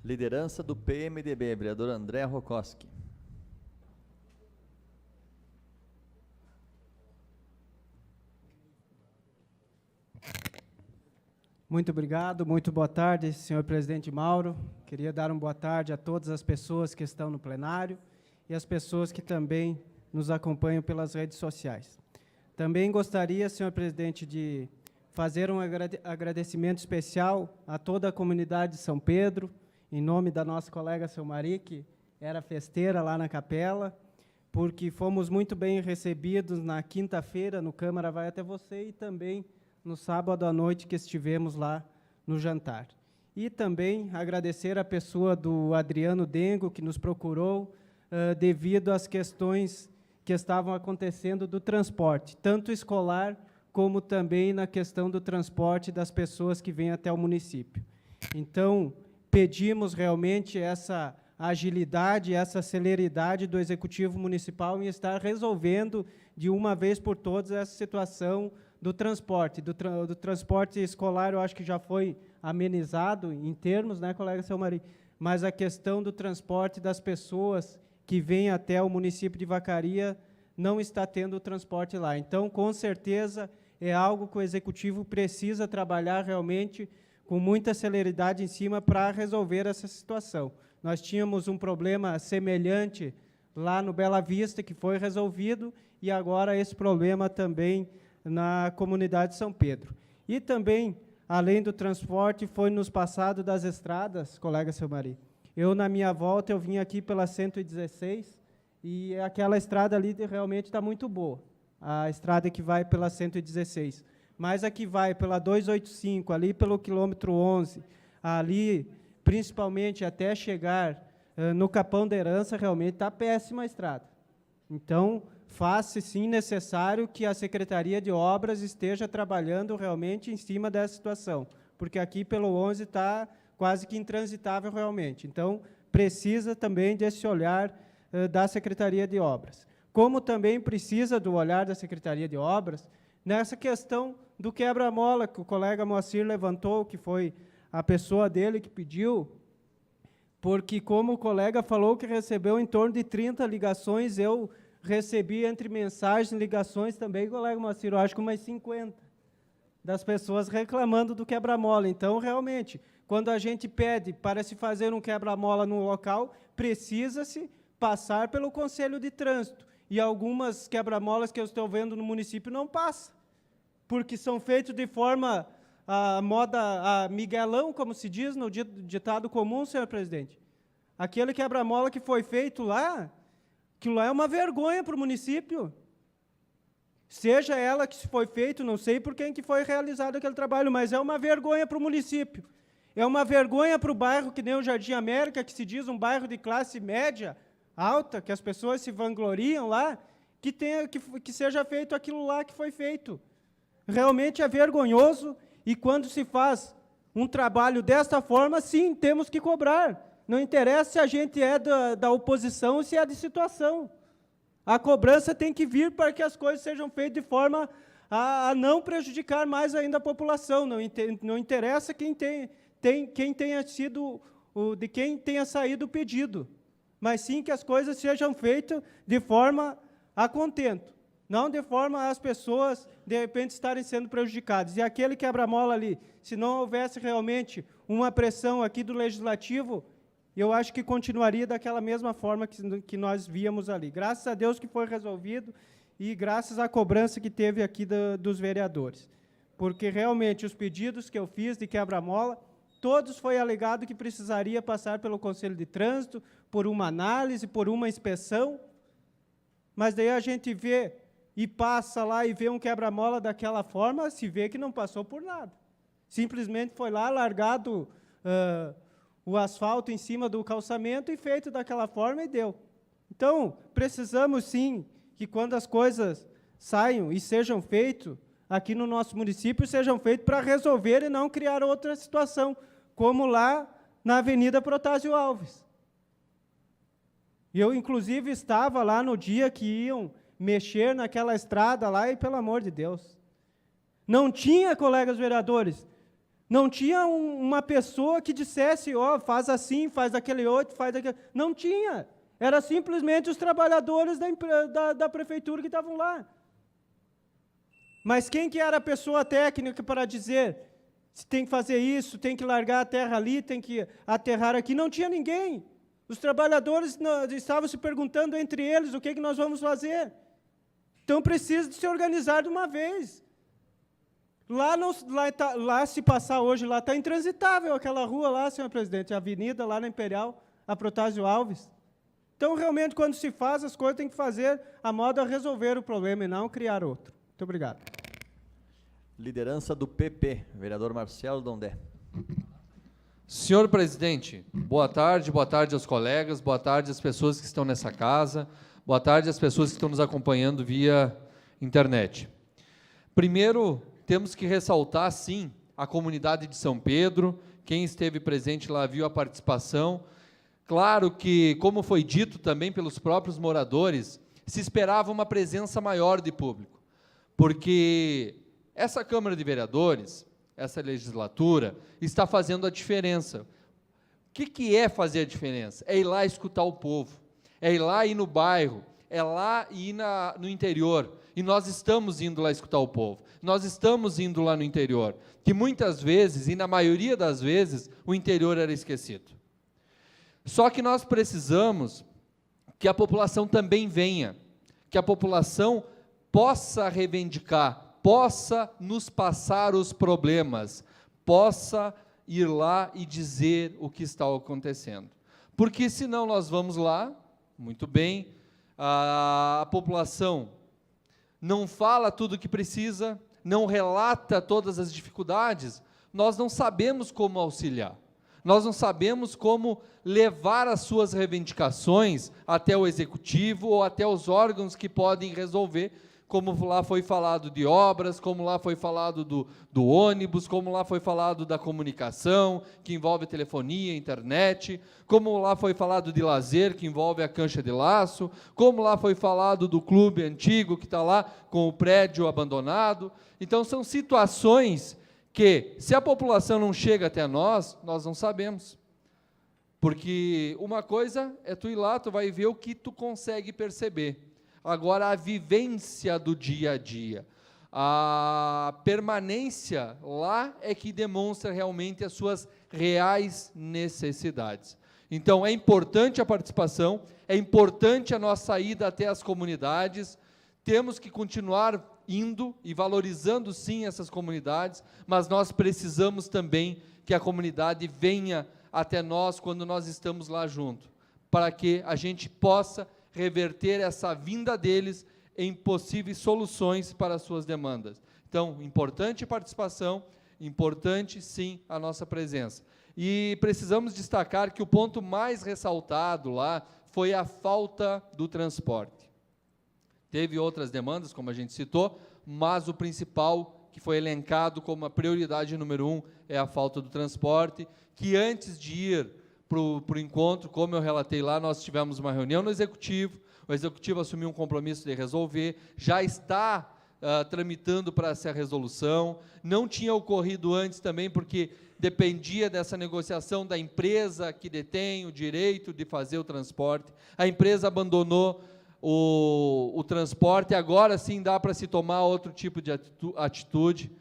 Liderança do PMDB, vereador André Rokoski. Muito obrigado, muito boa tarde, senhor presidente Mauro. Queria dar uma boa tarde a todas as pessoas que estão no plenário e as pessoas que também nos acompanham pelas redes sociais. Também gostaria, senhor presidente, de fazer um agradecimento especial a toda a comunidade de São Pedro, em nome da nossa colega Selmari, que era festeira lá na capela, porque fomos muito bem recebidos na quinta-feira, no Câmara Vai Até Você, e também no sábado à noite que estivemos lá no jantar. E também agradecer a pessoa do Adriano Dengo, que nos procurou devido às questões que estavam acontecendo do transporte, tanto escolar como também na questão do transporte das pessoas que vêm até o município. Então, pedimos realmente essa agilidade, essa celeridade do Executivo Municipal em estar resolvendo de uma vez por todas essa situação do transporte. Do transporte escolar, eu acho que já foi amenizado em termos, né, colega Selmari? Mas a questão do transporte das pessoas que vêm até o município de Vacaria não está tendo o transporte lá. Então, com certeza, é algo que o Executivo precisa trabalhar realmente com muita celeridade em cima para resolver essa situação. Nós tínhamos um problema semelhante lá no Bela Vista, que foi resolvido, e agora esse problema também na comunidade de São Pedro. E também além do transporte, foi nos passado das estradas, colega Silmari. Eu, na minha volta, eu vim aqui pela 116, e aquela estrada ali realmente está muito boa, a estrada que vai pela 116. Mas a que vai pela 285, ali pelo quilômetro 11, ali, principalmente até chegar no Capão da Herança, realmente está péssima a estrada. Então, faz-se sim necessário que a Secretaria de Obras esteja trabalhando realmente em cima dessa situação, porque aqui pelo 11 está quase que intransitável realmente. Então, precisa também desse olhar da Secretaria de Obras. Como também precisa do olhar da Secretaria de Obras nessa questão do quebra-mola que o colega Moacir levantou, que foi a pessoa dele que pediu, porque como o colega falou que recebeu em torno de 30 ligações, eu recebi entre mensagens e ligações também, colega Moacir, eu acho que umas 50 das pessoas reclamando do quebra-mola. Então, realmente, quando a gente pede para se fazer um quebra-mola no local, precisa-se passar pelo Conselho de Trânsito. E algumas quebra-molas que eu estou vendo no município não passam, porque são feitos de forma moda miguelão, como se diz no ditado comum, senhor presidente. Aquele quebra-mola que foi feito lá, aquilo lá é uma vergonha para o município. Seja ela que foi feito, não sei por quem que foi realizado aquele trabalho, mas é uma vergonha para o município. É uma vergonha para o bairro que nem o Jardim América, que se diz um bairro de classe média, alta, que as pessoas se vangloriam lá, que seja feito aquilo lá que foi feito. Realmente é vergonhoso, e quando se faz um trabalho desta forma, sim, temos que cobrar. Não interessa se a gente é da oposição ou se é de situação. A cobrança tem que vir para que as coisas sejam feitas de forma a não prejudicar mais ainda a população. Não interessa quem tenha sido, de quem tenha saído o pedido, mas sim que as coisas sejam feitas de forma a contento, não de forma as pessoas, de repente, estarem sendo prejudicadas. E aquele quebra-mola ali, se não houvesse realmente uma pressão aqui do Legislativo, eu acho que continuaria daquela mesma forma que nós víamos ali. Graças a Deus que foi resolvido e graças à cobrança que teve aqui dos vereadores. Porque, realmente, os pedidos que eu fiz de quebra-mola, todos foi alegado que precisaria passar pelo Conselho de Trânsito, por uma análise, por uma inspeção, mas daí a gente vê e passa lá e vê um quebra-mola daquela forma, se vê que não passou por nada. Simplesmente foi lá, largado o asfalto em cima do calçamento e feito daquela forma e deu. Então, precisamos sim que quando as coisas saiam e sejam feitas aqui no nosso município, sejam feitas para resolver e não criar outra situação, como lá na Avenida Protásio Alves. Eu, inclusive, estava lá no dia que iam mexer naquela estrada lá e, pelo amor de Deus, não tinha, colegas vereadores, não tinha uma pessoa que dissesse, ó, faz assim, faz aquele outro, faz aquele... Não tinha. Era simplesmente os trabalhadores da prefeitura que estavam lá. Mas quem que era a pessoa técnica para dizer se tem que fazer isso, tem que largar a terra ali, tem que aterrar aqui? Não tinha ninguém. Os trabalhadores estavam se perguntando entre eles o que nós vamos fazer. Então, precisa de se organizar de uma vez. Lá se passar hoje, lá está intransitável aquela rua lá, senhor presidente, a avenida lá na Imperial, a Protásio Alves. Então, realmente, quando se faz, as coisas tem que fazer a modo a resolver o problema e não criar outro. Muito obrigado. Liderança do PP, vereador Marcelo Dondé. Senhor presidente, boa tarde aos colegas, boa tarde às pessoas que estão nessa casa, boa tarde às pessoas que estão nos acompanhando via internet. Primeiro, temos que ressaltar, sim, a comunidade de São Pedro, quem esteve presente lá viu a participação. Claro que, como foi dito também pelos próprios moradores, se esperava uma presença maior de público, porque essa Câmara de Vereadores, essa legislatura, está fazendo a diferença. O que é fazer a diferença? É ir lá escutar o povo, é ir lá ir no bairro, é lá ir no interior. E nós estamos indo lá escutar o povo, nós estamos indo lá no interior, que muitas vezes, e na maioria das vezes, o interior era esquecido. Só que nós precisamos que a população também venha, que a população possa reivindicar, possa nos passar os problemas, possa ir lá e dizer o que está acontecendo. Porque senão nós vamos lá, muito bem, a população não fala tudo o que precisa, não relata todas as dificuldades, nós não sabemos como auxiliar. Nós não sabemos como levar as suas reivindicações até o executivo ou até os órgãos que podem resolver, como lá foi falado de obras, como lá foi falado do ônibus, como lá foi falado da comunicação, que envolve telefonia, internet, como lá foi falado de lazer, que envolve a cancha de laço, como lá foi falado do clube antigo, que está lá com o prédio abandonado. Então, são situações que, se a população não chega até nós não sabemos. Porque uma coisa é tu ir lá, tu vai ver o que tu consegue perceber. Agora, a vivência do dia a dia, a permanência lá é que demonstra realmente as suas reais necessidades. Então, é importante a participação, é importante a nossa ida até as comunidades, temos que continuar indo e valorizando, sim, essas comunidades, mas nós precisamos também que a comunidade venha até nós quando nós estamos lá junto, para que a gente possa reverter essa vinda deles em possíveis soluções para as suas demandas. Então, importante a participação, importante, sim, a nossa presença. E precisamos destacar que o ponto mais ressaltado lá foi a falta do transporte. Teve outras demandas, como a gente citou, mas o principal, que foi elencado como a prioridade número 1, é a falta do transporte, que antes de ir para o encontro, como eu relatei lá, nós tivemos uma reunião no Executivo, o Executivo assumiu um compromisso de resolver, já está tramitando para essa resolução, não tinha ocorrido antes também, porque dependia dessa negociação da empresa que detém o direito de fazer o transporte, a empresa abandonou o transporte, agora sim dá para se tomar outro tipo de atitude.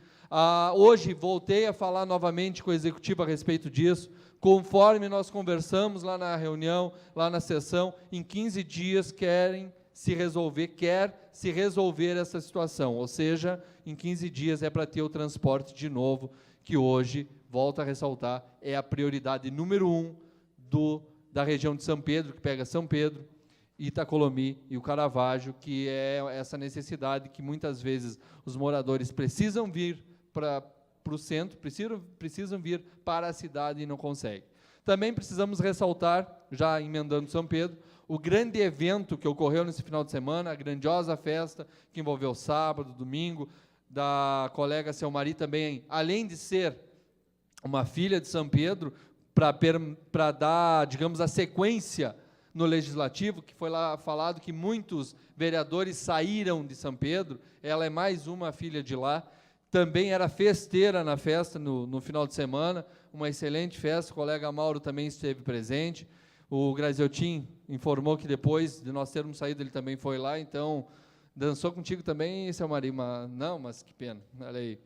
Hoje voltei a falar novamente com o Executivo a respeito disso, conforme nós conversamos lá na reunião, lá na sessão, em 15 dias quer se resolver essa situação, ou seja, em 15 dias é para ter o transporte de novo, que hoje, volto a ressaltar, é a prioridade número 1 da região de São Pedro, que pega São Pedro, Itacolomi e o Caravaggio, que é essa necessidade que muitas vezes os moradores precisam vir para o centro, precisam vir para a cidade e não conseguem. Também precisamos ressaltar, já emendando São Pedro, o grande evento que ocorreu nesse final de semana, a grandiosa festa que envolveu sábado, domingo, da colega Selmari também, além de ser uma filha de São Pedro, para dar, digamos, a sequência no Legislativo, que foi lá falado que muitos vereadores saíram de São Pedro, ela é mais uma filha de lá, também era festeira na festa no final de semana, uma excelente festa, o colega Mauro também esteve presente, o Graziotin informou que depois de nós termos saído, ele também foi lá, então, dançou contigo também, seu Maria? Não, mas que pena, olha aí,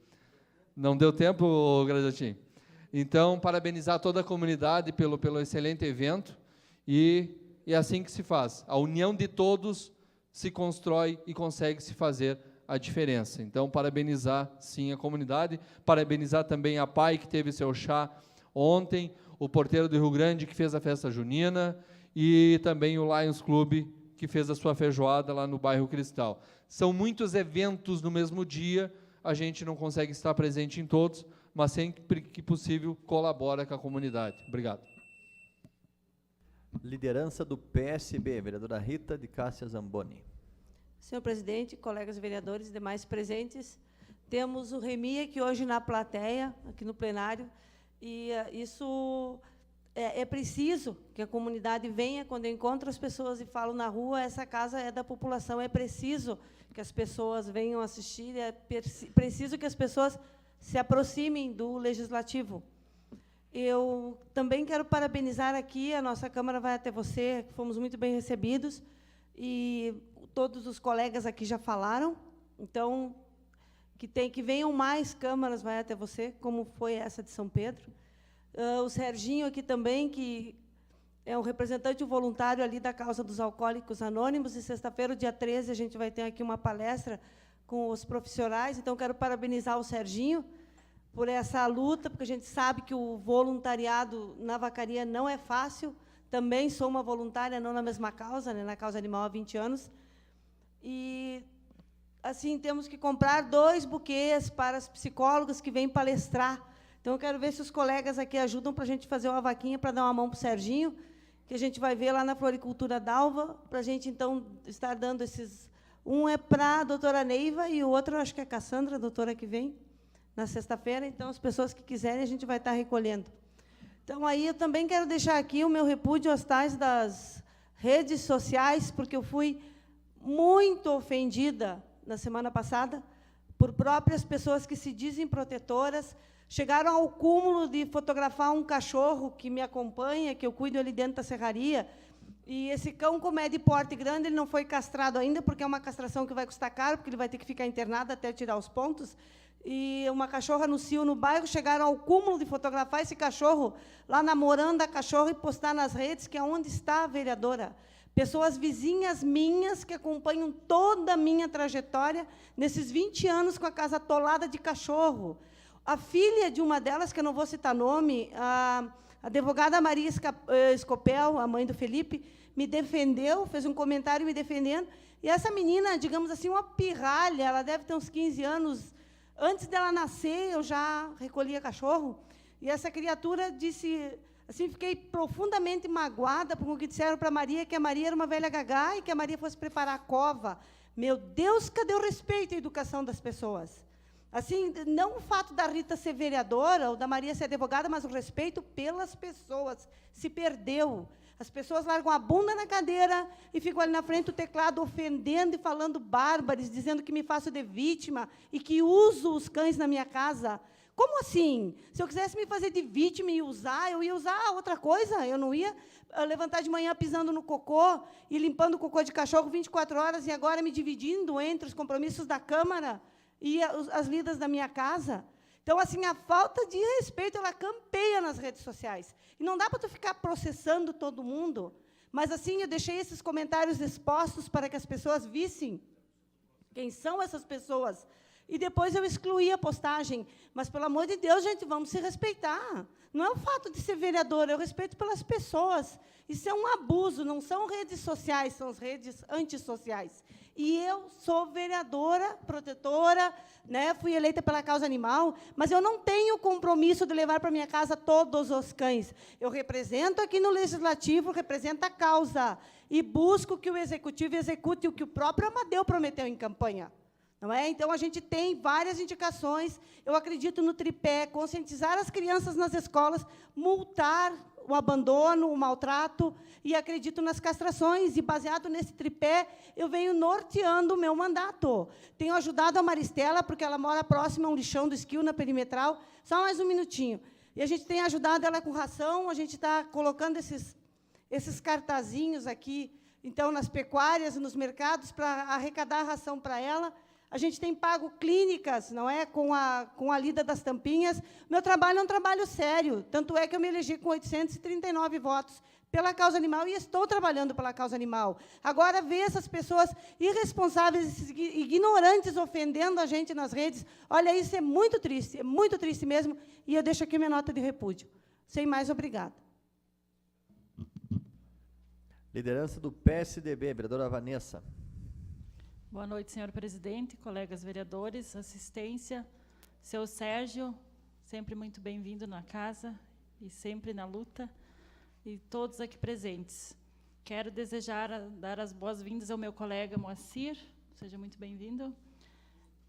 não deu tempo, Graziotin. Então, parabenizar toda a comunidade pelo excelente evento, e é assim que se faz, a união de todos se constrói e consegue se fazer a diferença. Então, parabenizar, sim, a comunidade, parabenizar também a PAI, que teve seu chá ontem, o Porteiro do Rio Grande, que fez a festa junina, e também o Lions Club, que fez a sua feijoada lá no bairro Cristal. São muitos eventos no mesmo dia, a gente não consegue estar presente em todos, mas sempre que possível colabora com a comunidade. Obrigado. Liderança do PSB, vereadora Rita de Cássia Zamboni. Senhor presidente, colegas vereadores e demais presentes, temos o Remi aqui hoje na plateia, aqui no plenário, e isso é preciso que a comunidade venha, quando eu encontro as pessoas e falo na rua, essa casa é da população, é preciso que as pessoas venham assistir, é preciso que as pessoas se aproximem do Legislativo. Eu também quero parabenizar aqui, a nossa Câmara vai até você, fomos muito bem recebidos, e todos os colegas aqui já falaram, então, que venham mais câmaras, vai até você, como foi essa de São Pedro. O Serginho aqui também, que é um representante voluntário ali da causa dos alcoólicos anônimos, e sexta-feira, dia 13, a gente vai ter aqui uma palestra com os profissionais, então quero parabenizar o Serginho, por essa luta, porque a gente sabe que o voluntariado na vacaria não é fácil. Também sou uma voluntária, não na mesma causa, né, na causa animal há 20 anos. E, assim, temos que comprar 2 buquês para as psicólogas que vêm palestrar. Então, eu quero ver se os colegas aqui ajudam para a gente fazer uma vaquinha para dar uma mão para o Serginho, que a gente vai ver lá na Floricultura d'Alva, para a gente, então, estar dando esses... Um é para a doutora Neiva e o outro, acho que é a Cassandra, a doutora que vem, na sexta-feira. Então, as pessoas que quiserem, a gente vai estar recolhendo. Então, aí, eu também quero deixar aqui o meu repúdio aos tais das redes sociais, porque eu fui muito ofendida, na semana passada, por próprias pessoas que se dizem protetoras, chegaram ao cúmulo de fotografar um cachorro que me acompanha, que eu cuido ali dentro da serraria, e esse cão, como é de porte grande, ele não foi castrado ainda, porque é uma castração que vai custar caro, porque ele vai ter que ficar internado até tirar os pontos. E uma cachorra no cio no bairro, chegaram ao cúmulo de fotografar esse cachorro lá namorando a cachorra e postar nas redes, que é onde está a vereadora. Pessoas vizinhas minhas que acompanham toda a minha trajetória nesses 20 anos com a casa atolada de cachorro. A filha de uma delas, que eu não vou citar nome, a advogada Maria Escopel, a mãe do Felipe, me defendeu, fez um comentário me defendendo. E essa menina, digamos assim, uma pirralha, ela deve ter uns 15 anos. Antes dela nascer, eu já recolhia cachorro. E essa criatura disse... Assim, fiquei profundamente magoada por o que disseram para a Maria, que a Maria era uma velha gagá e que a Maria fosse preparar a cova. Meu Deus, cadê o respeito e a educação das pessoas? Assim, não o fato da Rita ser vereadora ou da Maria ser advogada, mas o respeito pelas pessoas. Se perdeu. As pessoas largam a bunda na cadeira e ficam ali na frente do teclado ofendendo e falando bárbaros, dizendo que me faço de vítima e que uso os cães na minha casa. Como assim? Se eu quisesse me fazer de vítima e usar, eu ia usar outra coisa. Eu não ia levantar de manhã pisando no cocô e limpando o cocô de cachorro 24 horas e agora me dividindo entre os compromissos da Câmara e as lidas da minha casa. Então, assim, a falta de respeito, ela campeia nas redes sociais. E não dá para tu ficar processando todo mundo, mas, assim, eu deixei esses comentários expostos para que as pessoas vissem quem são essas pessoas. E depois eu excluí a postagem. Mas, pelo amor de Deus, gente, vamos se respeitar. Não é o fato de ser vereadora, é o respeito pelas pessoas. Isso é um abuso, não são redes sociais, são as redes antissociais. E eu sou vereadora, protetora, né, fui eleita pela causa animal, mas eu não tenho compromisso de levar para minha casa todos os cães. Eu represento aqui no Legislativo, represento a causa, e busco que o Executivo execute o que o próprio Amadeu prometeu em campanha. Não é? Então, a gente tem várias indicações. Eu acredito no tripé, conscientizar as crianças nas escolas, multar o abandono, o maltrato, e acredito nas castrações. E, baseado nesse tripé, eu venho norteando o meu mandato. Tenho ajudado a Maristela, porque ela mora próxima a um lixão do Esquil, na Perimetral. Só mais um minutinho. E a gente tem ajudado ela com ração, a gente está colocando esses cartazinhos aqui, então, nas pecuárias, nos mercados, para arrecadar a ração para ela. A gente tem pago clínicas, não é, com a lida das tampinhas. Meu trabalho é um trabalho sério, tanto é que eu me elegi com 839 votos pela causa animal e estou trabalhando pela causa animal. Agora, ver essas pessoas irresponsáveis, esses ignorantes ofendendo a gente nas redes, olha, isso é muito triste mesmo, e eu deixo aqui minha nota de repúdio. Sem mais, obrigada. Liderança do PSDB, vereadora Vanessa. Boa noite, senhor presidente, colegas vereadores, assistência, seu Sérgio, sempre muito bem-vindo na casa e sempre na luta, e todos aqui presentes. Quero dar as boas-vindas ao meu colega Moacir, seja muito bem-vindo,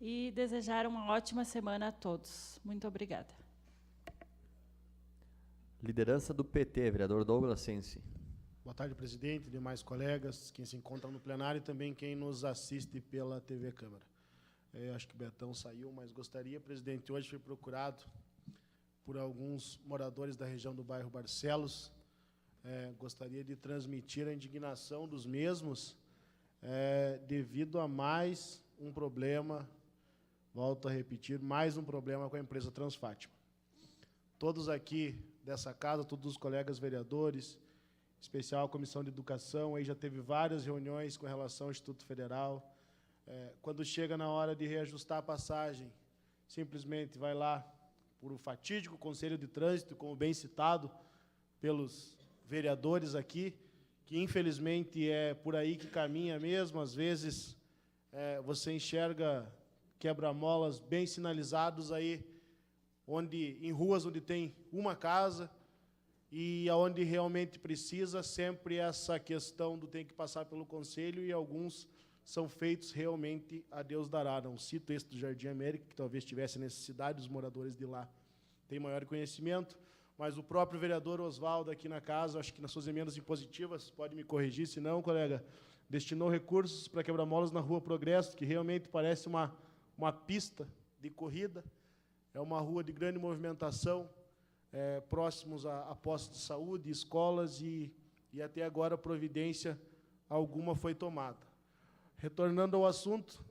e desejar uma ótima semana a todos. Muito obrigada. Liderança do PT, vereador Douglas Sensi. Boa tarde, presidente, demais colegas, quem se encontra no plenário e também quem nos assiste pela TV Câmara. Acho que o Betão saiu, mas gostaria, presidente, hoje fui procurado por alguns moradores da região do bairro Barcelos. Gostaria de transmitir a indignação dos mesmos devido a mais um problema, volto a repetir, mais um problema com a empresa Transfátima. Todos aqui dessa casa, todos os colegas vereadores, em especial a Comissão de Educação, aí já teve várias reuniões com relação ao Instituto Federal. Quando chega na hora de reajustar a passagem, simplesmente vai lá, por o fatídico Conselho de Trânsito, como bem citado pelos vereadores aqui, que infelizmente é por aí que caminha mesmo. Às vezes você enxerga quebra-molas bem sinalizados aí, em ruas onde tem uma casa, e aonde realmente precisa, sempre essa questão do tem que passar pelo conselho, e alguns são feitos realmente a Deus dará. Não cito esse do Jardim América, que talvez tivesse necessidade, os moradores de lá têm maior conhecimento, mas o próprio vereador Oswaldo aqui na casa, acho que nas suas emendas impositivas, pode me corrigir, se não, colega, destinou recursos para quebra-molas na Rua Progresso, que realmente parece uma pista de corrida, é uma rua de grande movimentação, próximos a postos de saúde, escolas, e até agora providência alguma foi tomada. Retornando ao assunto,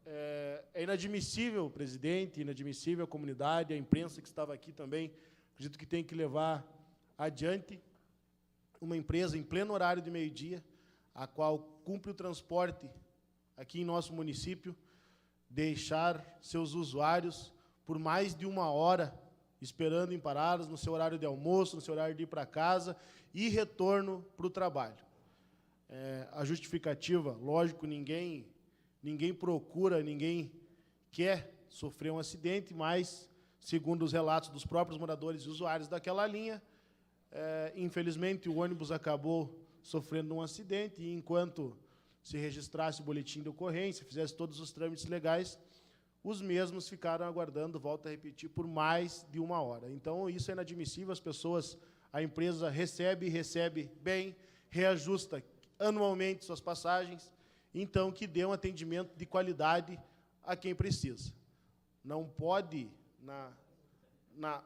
é inadmissível, presidente, inadmissível a comunidade, a imprensa que estava aqui também, acredito que tem que levar adiante uma empresa em pleno horário de meio-dia, a qual cumpre o transporte aqui em nosso município, deixar seus usuários por mais de 1 hora esperando em paradas, no seu horário de almoço, no seu horário de ir para casa e retorno para o trabalho. A justificativa, lógico, ninguém procura, ninguém quer sofrer um acidente, mas, segundo os relatos dos próprios moradores e usuários daquela linha, infelizmente o ônibus acabou sofrendo um acidente, e enquanto se registrasse o boletim de ocorrência, fizesse todos os trâmites legais, os mesmos ficaram aguardando, volto a repetir, por mais de 1 hora. Então, isso é inadmissível. A empresa recebe bem, reajusta anualmente suas passagens, então que dê um atendimento de qualidade a quem precisa. Não pode,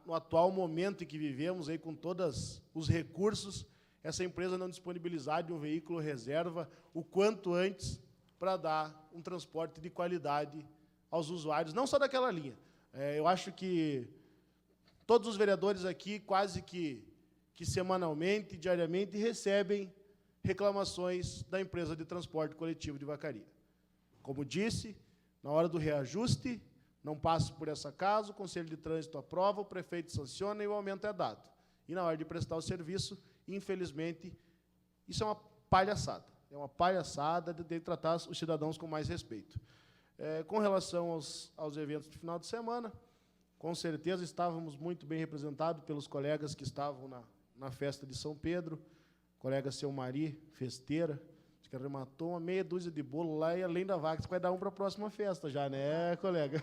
no atual momento em que vivemos, aí, com todos os recursos, essa empresa não disponibilizar de um veículo reserva o quanto antes para dar um transporte de qualidade aos usuários, não só daquela linha. Eu acho que todos os vereadores aqui, quase que semanalmente, diariamente, recebem reclamações da empresa de transporte coletivo de Vacaria. Como disse, na hora do reajuste, não passa por essa casa, o Conselho de Trânsito aprova, o prefeito sanciona e o aumento é dado. E na hora de prestar o serviço, infelizmente, isso é uma palhaçada. É uma palhaçada de tratar os cidadãos com mais respeito. Com relação aos eventos de final de semana, com certeza estávamos muito bem representados pelos colegas que estavam na festa de São Pedro, colega Seu Mari, festeira, que arrematou uma meia dúzia de bolo lá, e além da vaca, você vai dar um para a próxima festa já, né, colega?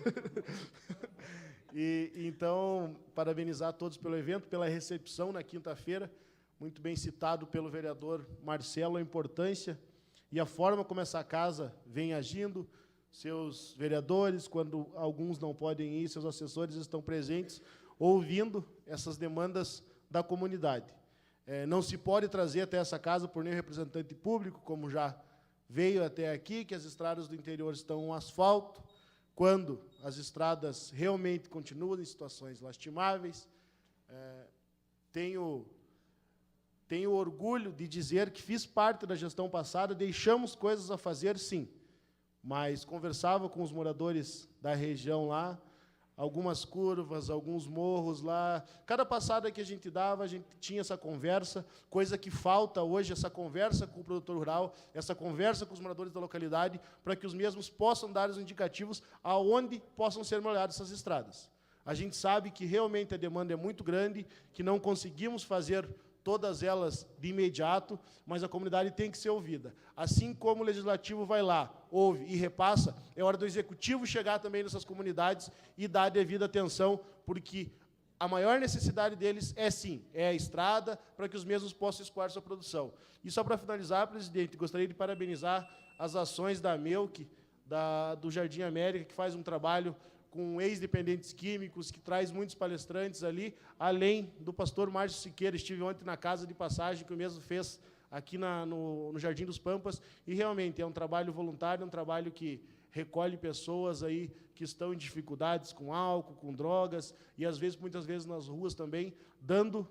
Então, parabenizar todos pelo evento, pela recepção na quinta-feira, muito bem citado pelo vereador Marcelo, a importância e a forma como essa casa vem agindo. Seus vereadores, quando alguns não podem ir, seus assessores estão presentes, ouvindo essas demandas da comunidade. Não se pode trazer até essa casa por nenhum representante público, como já veio até aqui, que as estradas do interior estão um asfalto, quando as estradas realmente continuam em situações lastimáveis. Tenho orgulho de dizer que fiz parte da gestão passada, deixamos coisas a fazer, sim, mas conversava com os moradores da região lá, algumas curvas, alguns morros lá. Cada passada que a gente dava, a gente tinha essa conversa, coisa que falta hoje, essa conversa com o produtor rural, essa conversa com os moradores da localidade, para que os mesmos possam dar os indicativos aonde possam ser melhoradas essas estradas. A gente sabe que realmente a demanda é muito grande, que não conseguimos fazer todas elas de imediato, mas a comunidade tem que ser ouvida. Assim como o Legislativo vai lá, ouve e repassa, é hora do Executivo chegar também nessas comunidades e dar a devida atenção, porque a maior necessidade deles sim, a estrada, para que os mesmos possam escoar sua produção. E só para finalizar, presidente, gostaria de parabenizar as ações da MEUC, do Jardim América, que faz um trabalho com ex-dependentes químicos, que traz muitos palestrantes ali, além do pastor Márcio Siqueira. Estive ontem na casa de passagem, que o mesmo fez aqui no Jardim dos Pampas, e realmente é um trabalho voluntário, um trabalho que recolhe pessoas aí que estão em dificuldades com álcool, com drogas, e às vezes, muitas vezes nas ruas também,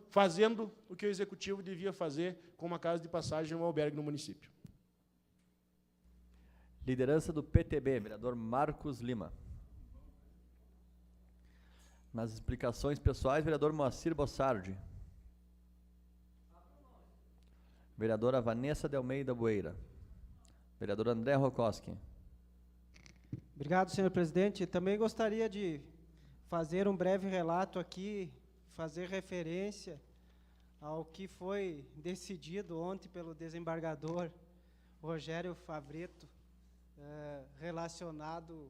fazendo o que o Executivo devia fazer com uma casa de passagem, um albergue no município. Liderança do PTB, vereador Marcos Lima. Nas explicações pessoais, vereador Moacir Bossardi. Vereadora Vanessa de Almeida Bueira. Vereador André Rokoski. Obrigado, senhor presidente. Também gostaria de fazer um breve relato aqui, fazer referência ao que foi decidido ontem pelo desembargador Rogério Favretto, relacionado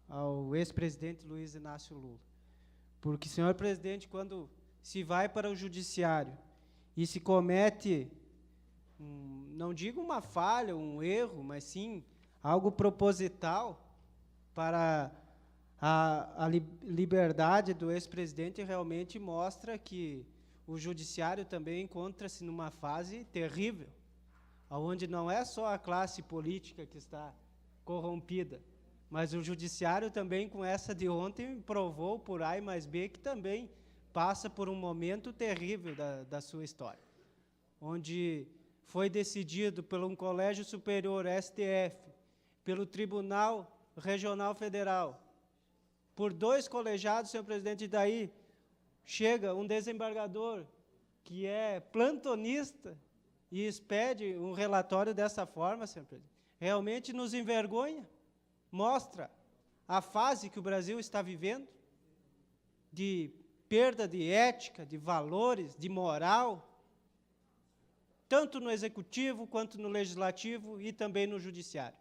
ao ex-presidente Luiz Inácio Lula. Porque, senhor presidente, quando se vai para o judiciário e se comete, não digo uma falha, um erro, mas sim algo proposital para a liberdade do ex-presidente, realmente mostra que o judiciário também encontra-se numa fase terrível, onde não é só a classe política que está corrompida, mas o judiciário também, com essa de ontem, provou por A e mais B que também passa por um momento terrível da sua história, onde foi decidido por um colégio superior, STF, pelo Tribunal Regional Federal, por 2 colegiados, senhor presidente, e daí chega um desembargador que é plantonista e expede um relatório dessa forma, senhor presidente. Realmente nos envergonha, mostra a fase que o Brasil está vivendo, de perda de ética, de valores, de moral, tanto no executivo quanto no legislativo e também no judiciário.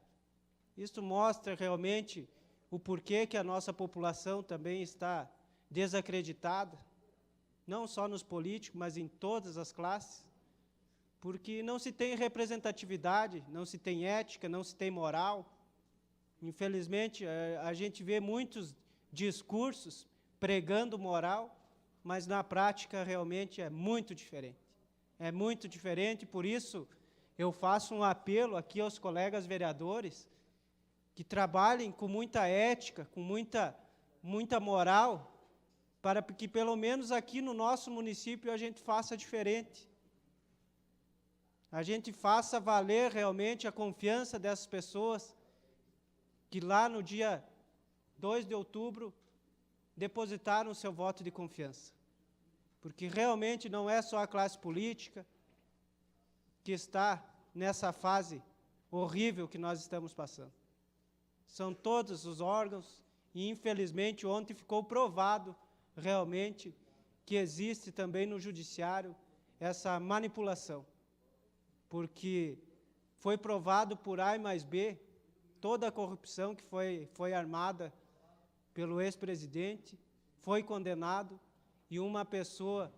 Isso mostra realmente o porquê que a nossa população também está desacreditada, não só nos políticos, mas em todas as classes, porque não se tem representatividade, não se tem ética, não se tem moral. Infelizmente, a gente vê muitos discursos pregando moral, mas na prática realmente é muito diferente. É muito diferente, por isso eu faço um apelo aqui aos colegas vereadores que trabalhem com muita ética, com muita moral, para que pelo menos aqui no nosso município a gente faça diferente. A gente faça valer realmente a confiança dessas pessoas que lá no dia 2 de outubro depositaram o seu voto de confiança. Porque realmente não é só a classe política que está nessa fase horrível que nós estamos passando. São todos os órgãos e, infelizmente, ontem ficou provado realmente que existe também no judiciário essa manipulação, porque foi provado por A e mais B toda a corrupção que foi armada pelo ex-presidente, foi condenado, e uma pessoa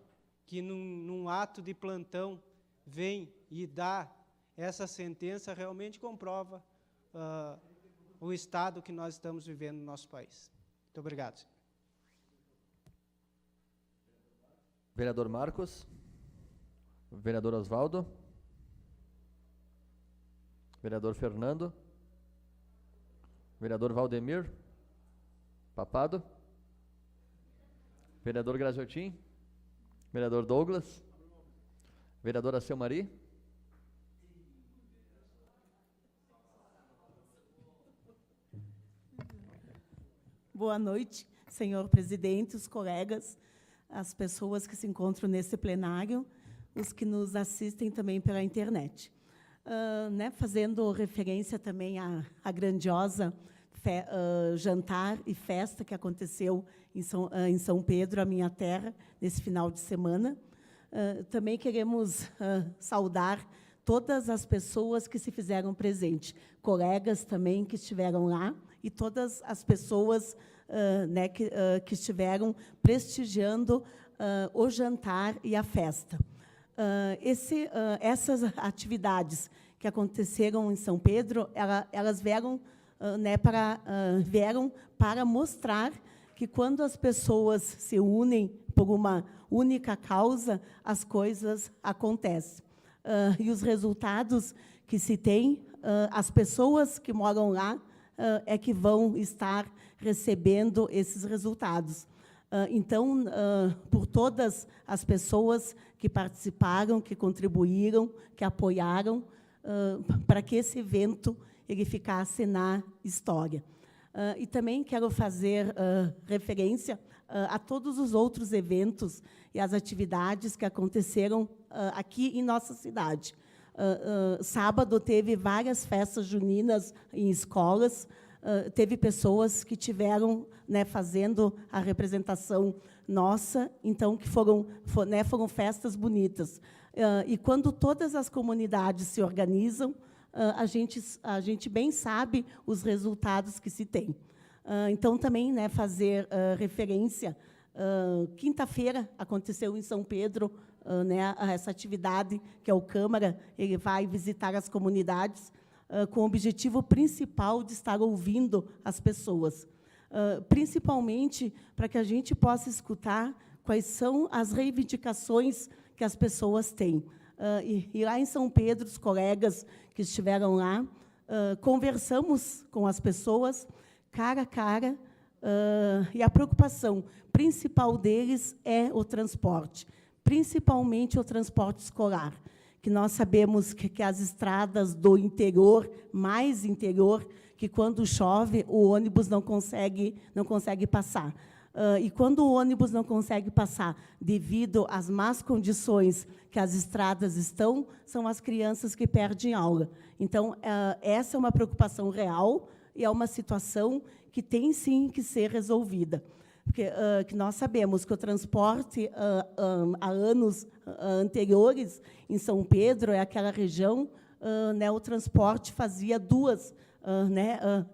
que num ato de plantão vem e dá essa sentença realmente comprova o estado que nós estamos vivendo no nosso país. Muito obrigado, senhor. Vereador Marcos. Vereador Osvaldo. Vereador Fernando. Vereador Valdemir Papado. Vereador Graziotin. Vereador Douglas. Vereadora Selmari. Boa noite, senhor presidente, os colegas, as pessoas que se encontram nesse plenário, os que nos assistem também pela internet. Fazendo referência também à grandiosa jantar e festa que aconteceu em São Pedro, a minha terra, nesse final de semana. Também queremos saudar todas as pessoas que se fizeram presente, colegas também que estiveram lá, e todas as pessoas que estiveram prestigiando o jantar e a festa. Essas atividades que aconteceram em São Pedro, elas vieram para mostrar que, quando as pessoas se unem por uma única causa, as coisas acontecem. E os resultados que se tem, as pessoas que moram lá é que vão estar recebendo esses resultados. Então, por todas as pessoas que participaram, que contribuíram, que apoiaram, para que esse evento ele ficasse na história. E também quero fazer referência a todos os outros eventos e as atividades que aconteceram aqui em nossa cidade. Sábado teve várias festas juninas em escolas, teve pessoas que tiveram, né, fazendo a representação nossa, então que foram festas bonitas. E quando todas as comunidades se organizam, a gente bem sabe os resultados que se tem. Então, também, né, fazer referência, quinta-feira aconteceu em São Pedro, né, essa atividade, que é o Câmara, ele vai visitar as comunidades, com o objetivo principal de estar ouvindo as pessoas, principalmente para que a gente possa escutar quais são as reivindicações que as pessoas têm. E lá em São Pedro, os colegas que estiveram lá, conversamos com as pessoas, cara a cara, e a preocupação principal deles é o transporte, principalmente o transporte escolar, que nós sabemos que as estradas do interior, mais interior, que quando chove, o ônibus não consegue passar. E quando o ônibus não consegue passar devido às más condições que as estradas estão, são as crianças que perdem aula. Então, essa é uma preocupação real e é uma situação que tem, sim, que ser resolvida. Porque que nós sabemos que o transporte, há anos anteriores, em São Pedro, é aquela região, né, o transporte fazia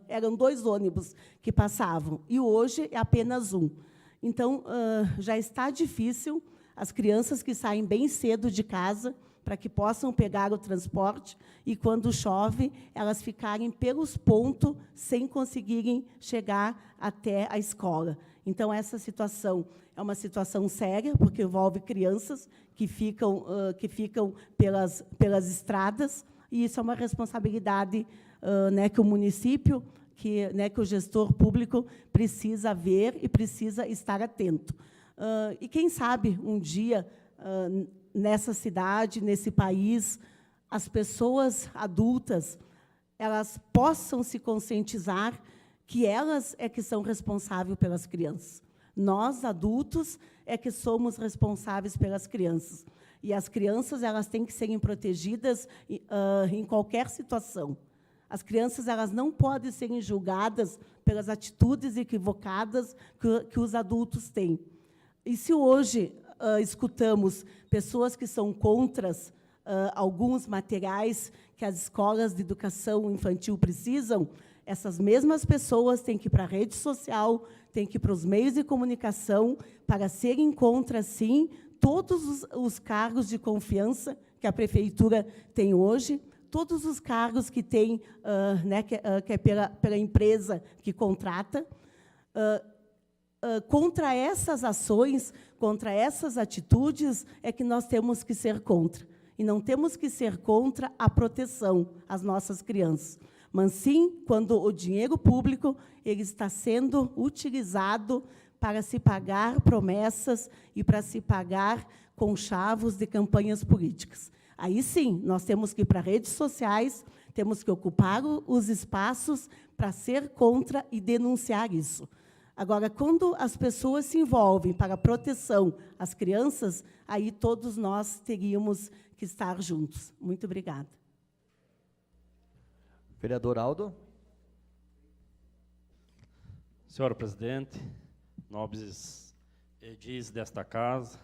eram 2 ônibus que passavam, e hoje é apenas 1. Então, já está difícil as crianças que saem bem cedo de casa para que possam pegar o transporte, e, quando chove, elas ficarem pelos pontos sem conseguirem chegar até a escola. Então, essa situação é uma situação séria, porque envolve crianças que ficam pelas estradas, e isso é uma responsabilidade né, que o município, que o gestor público precisa ver e precisa estar atento. E, quem sabe, um dia, nessa cidade, nesse país, as pessoas adultas, elas possam se conscientizar que elas é que são responsáveis pelas crianças. Nós, adultos, é que somos responsáveis pelas crianças. E as crianças, elas têm que serem protegidas em qualquer situação. As crianças, elas não podem serem julgadas pelas atitudes equivocadas que os adultos têm. E se hoje escutamos pessoas que são contra alguns materiais que as escolas de educação infantil precisam, essas mesmas pessoas têm que ir para a rede social, têm que ir para os meios de comunicação, para serem contra, sim, todos os cargos de confiança que a prefeitura tem hoje, todos os cargos que tem, que é pela empresa que contrata. Contra essas ações, contra essas atitudes, é que nós temos que ser contra. E não temos que ser contra a proteção às nossas crianças, mas sim quando o dinheiro público ele está sendo utilizado para se pagar promessas e para se pagar conchavos de campanhas políticas. Aí, sim, nós temos que ir para redes sociais, temos que ocupar os espaços para ser contra e denunciar isso. Agora, quando as pessoas se envolvem para a proteção às crianças, aí todos nós teríamos que estar juntos. Muito obrigada. Vereador Aldo. Senhor presidente, nobres edis desta casa,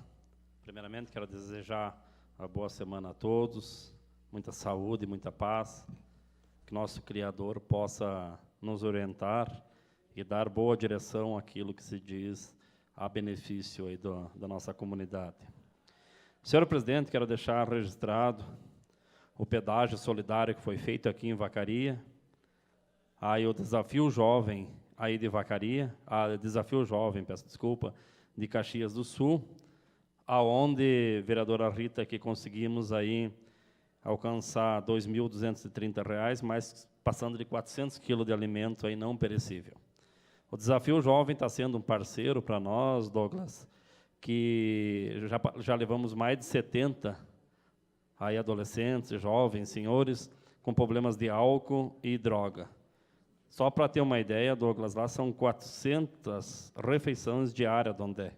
primeiramente quero desejar uma boa semana a todos, muita saúde, muita paz, que nosso Criador possa nos orientar e dar boa direção àquilo que se diz a benefício aí da nossa comunidade. Senhor presidente, quero deixar registrado o pedágio solidário que foi feito aqui em Vacaria, aí o desafio jovem aí de Vacaria, desafio jovem, peço desculpa, de Caxias do Sul, aonde, vereadora Rita, que conseguimos aí alcançar R$ 2.230, mas passando de 400 quilos de alimento aí não perecível. O Desafio Jovem está sendo um parceiro para nós, Douglas, que já levamos mais de 70 aí adolescentes, jovens, senhores, com problemas de álcool e droga. Só para ter uma ideia, Douglas, lá são 400 refeições diárias, onde é.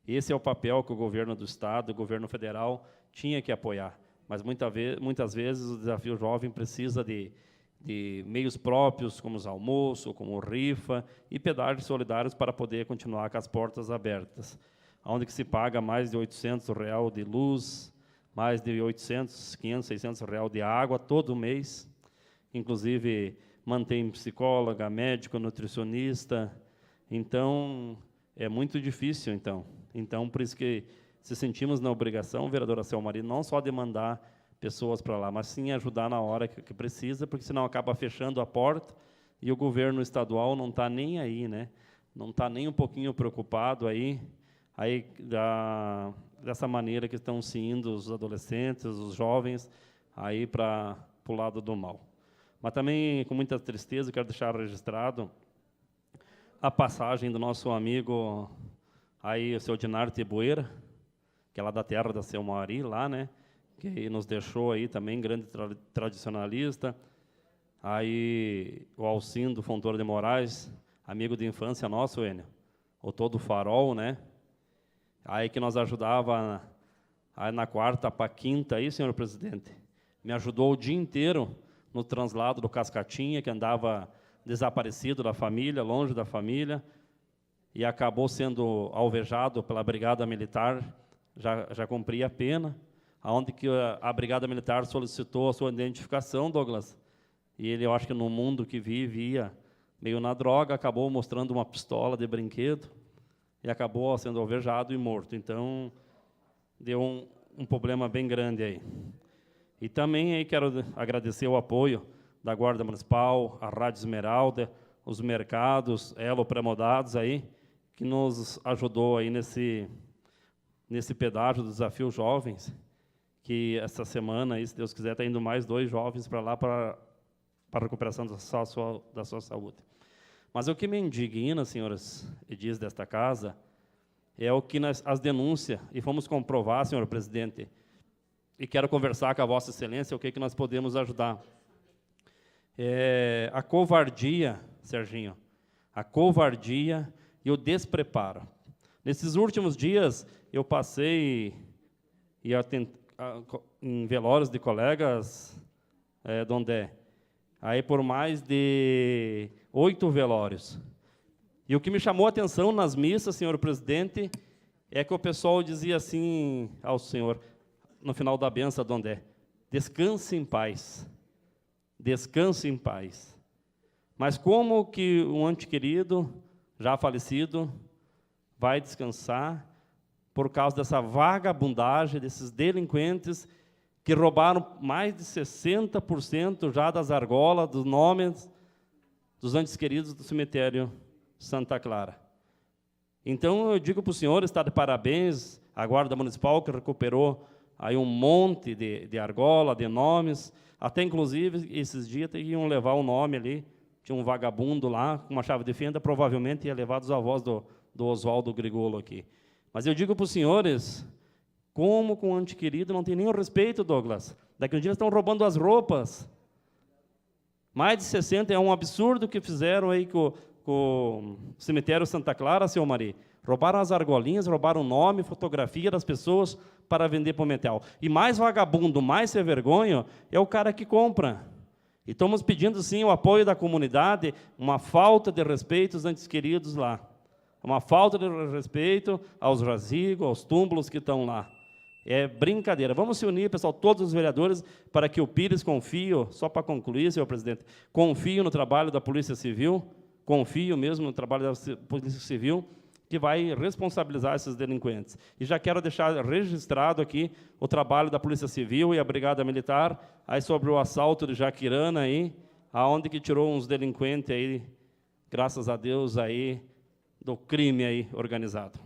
Esse é o papel que o governo do Estado, o governo federal, tinha que apoiar. Mas muitas vezes o Desafio Jovem precisa de meios próprios, como os almoços, como rifa, e pedágios solidários para poder continuar com as portas abertas. Onde que se paga mais de R$800 de luz, mais de 800, 500, 600 reais de água todo mês. Inclusive, mantém psicóloga, médico, nutricionista. Então, é muito difícil, Então, por isso que se sentimos na obrigação, vereadora Selmari, não só de mandar pessoas para lá, mas sim ajudar na hora que precisa, porque senão acaba fechando a porta e o governo estadual não está nem aí, né? Não está nem um pouquinho preocupado aí dessa maneira que estão se indo os adolescentes, os jovens, aí para o lado do mal. Mas também, com muita tristeza, quero deixar registrado a passagem do nosso amigo, aí, o seu Dinar Tibueira, que é lá da terra da Selmari, lá, né? Que nos deixou aí também, grande tradicionalista. Aí, o Alcindo Fontoura de Moraes, amigo de infância nosso, Enio, o todo farol, né? Aí que nós ajudava aí na quarta para quinta, aí, senhor presidente, me ajudou o dia inteiro no translado do Cascatinha, que andava desaparecido da família, longe da família, e acabou sendo alvejado pela Brigada Militar, já cumpria a pena, aonde que a Brigada Militar solicitou a sua identificação, Douglas, e ele, eu acho que no mundo que vivia meio na droga, acabou mostrando uma pistola de brinquedo, e acabou sendo alvejado e morto. Então, deu um problema bem grande aí. E também aí quero agradecer o apoio da Guarda Municipal, a Rádio Esmeralda, os mercados, Elo Premodados aí, que nos ajudou aí nesse pedágio do Desafio Jovens, que essa semana, aí, se Deus quiser, está indo mais 2 jovens para lá para a recuperação da sua saúde. Mas o que me indigna, senhoras e diz desta casa, é o que as denúncias, e fomos comprovar, senhor presidente, e quero conversar com a Vossa Excelência, o que nós podemos ajudar. A covardia, Serginho, a covardia e o despreparo. Nesses últimos dias, eu passei em velórios de colegas, Dondé, aí por mais de 8 velórios. E o que me chamou a atenção nas missas, senhor presidente, é que o pessoal dizia assim ao senhor, no final da benção, Dondé, descanse em paz, descanse em paz. Mas como que um ente querido, já falecido, vai descansar por causa dessa vagabundagem, desses delinquentes que roubaram mais de 60% já das argolas, dos nomes dos entes queridos do cemitério Santa Clara. Então, eu digo para o senhor, está de parabéns, a Guarda Municipal, que recuperou aí um monte de argola, de nomes, até, inclusive, esses dias iam levar o nome ali, tinha um vagabundo lá, com uma chave de fenda, provavelmente ia levar dos avós do Oswaldo Grigolo aqui. Mas eu digo para os senhores, como com o ente querido não tem nenhum respeito, Douglas. Daqui a um dia eles estão roubando as roupas. Mais de 60, é um absurdo que fizeram aí com o cemitério Santa Clara, seu Mari. Roubaram as argolinhas, roubaram o nome, fotografia das pessoas para vender para o metal. E mais vagabundo, mais sem vergonha, é o cara que compra. E estamos pedindo, sim, o apoio da comunidade, uma falta de respeito aos entes queridos lá. Uma falta de respeito aos jazigos, aos túmulos que estão lá. É brincadeira. Vamos se unir, pessoal, todos os vereadores, para que o Pires confie, só para concluir, senhor presidente, confio no trabalho da Polícia Civil, confio mesmo no trabalho da Polícia Civil, que vai responsabilizar esses delinquentes. E já quero deixar registrado aqui o trabalho da Polícia Civil e a Brigada Militar, aí sobre o assalto de Jaquirana, aí, aonde que tirou uns delinquentes aí, graças a Deus, aí, do crime aí organizado.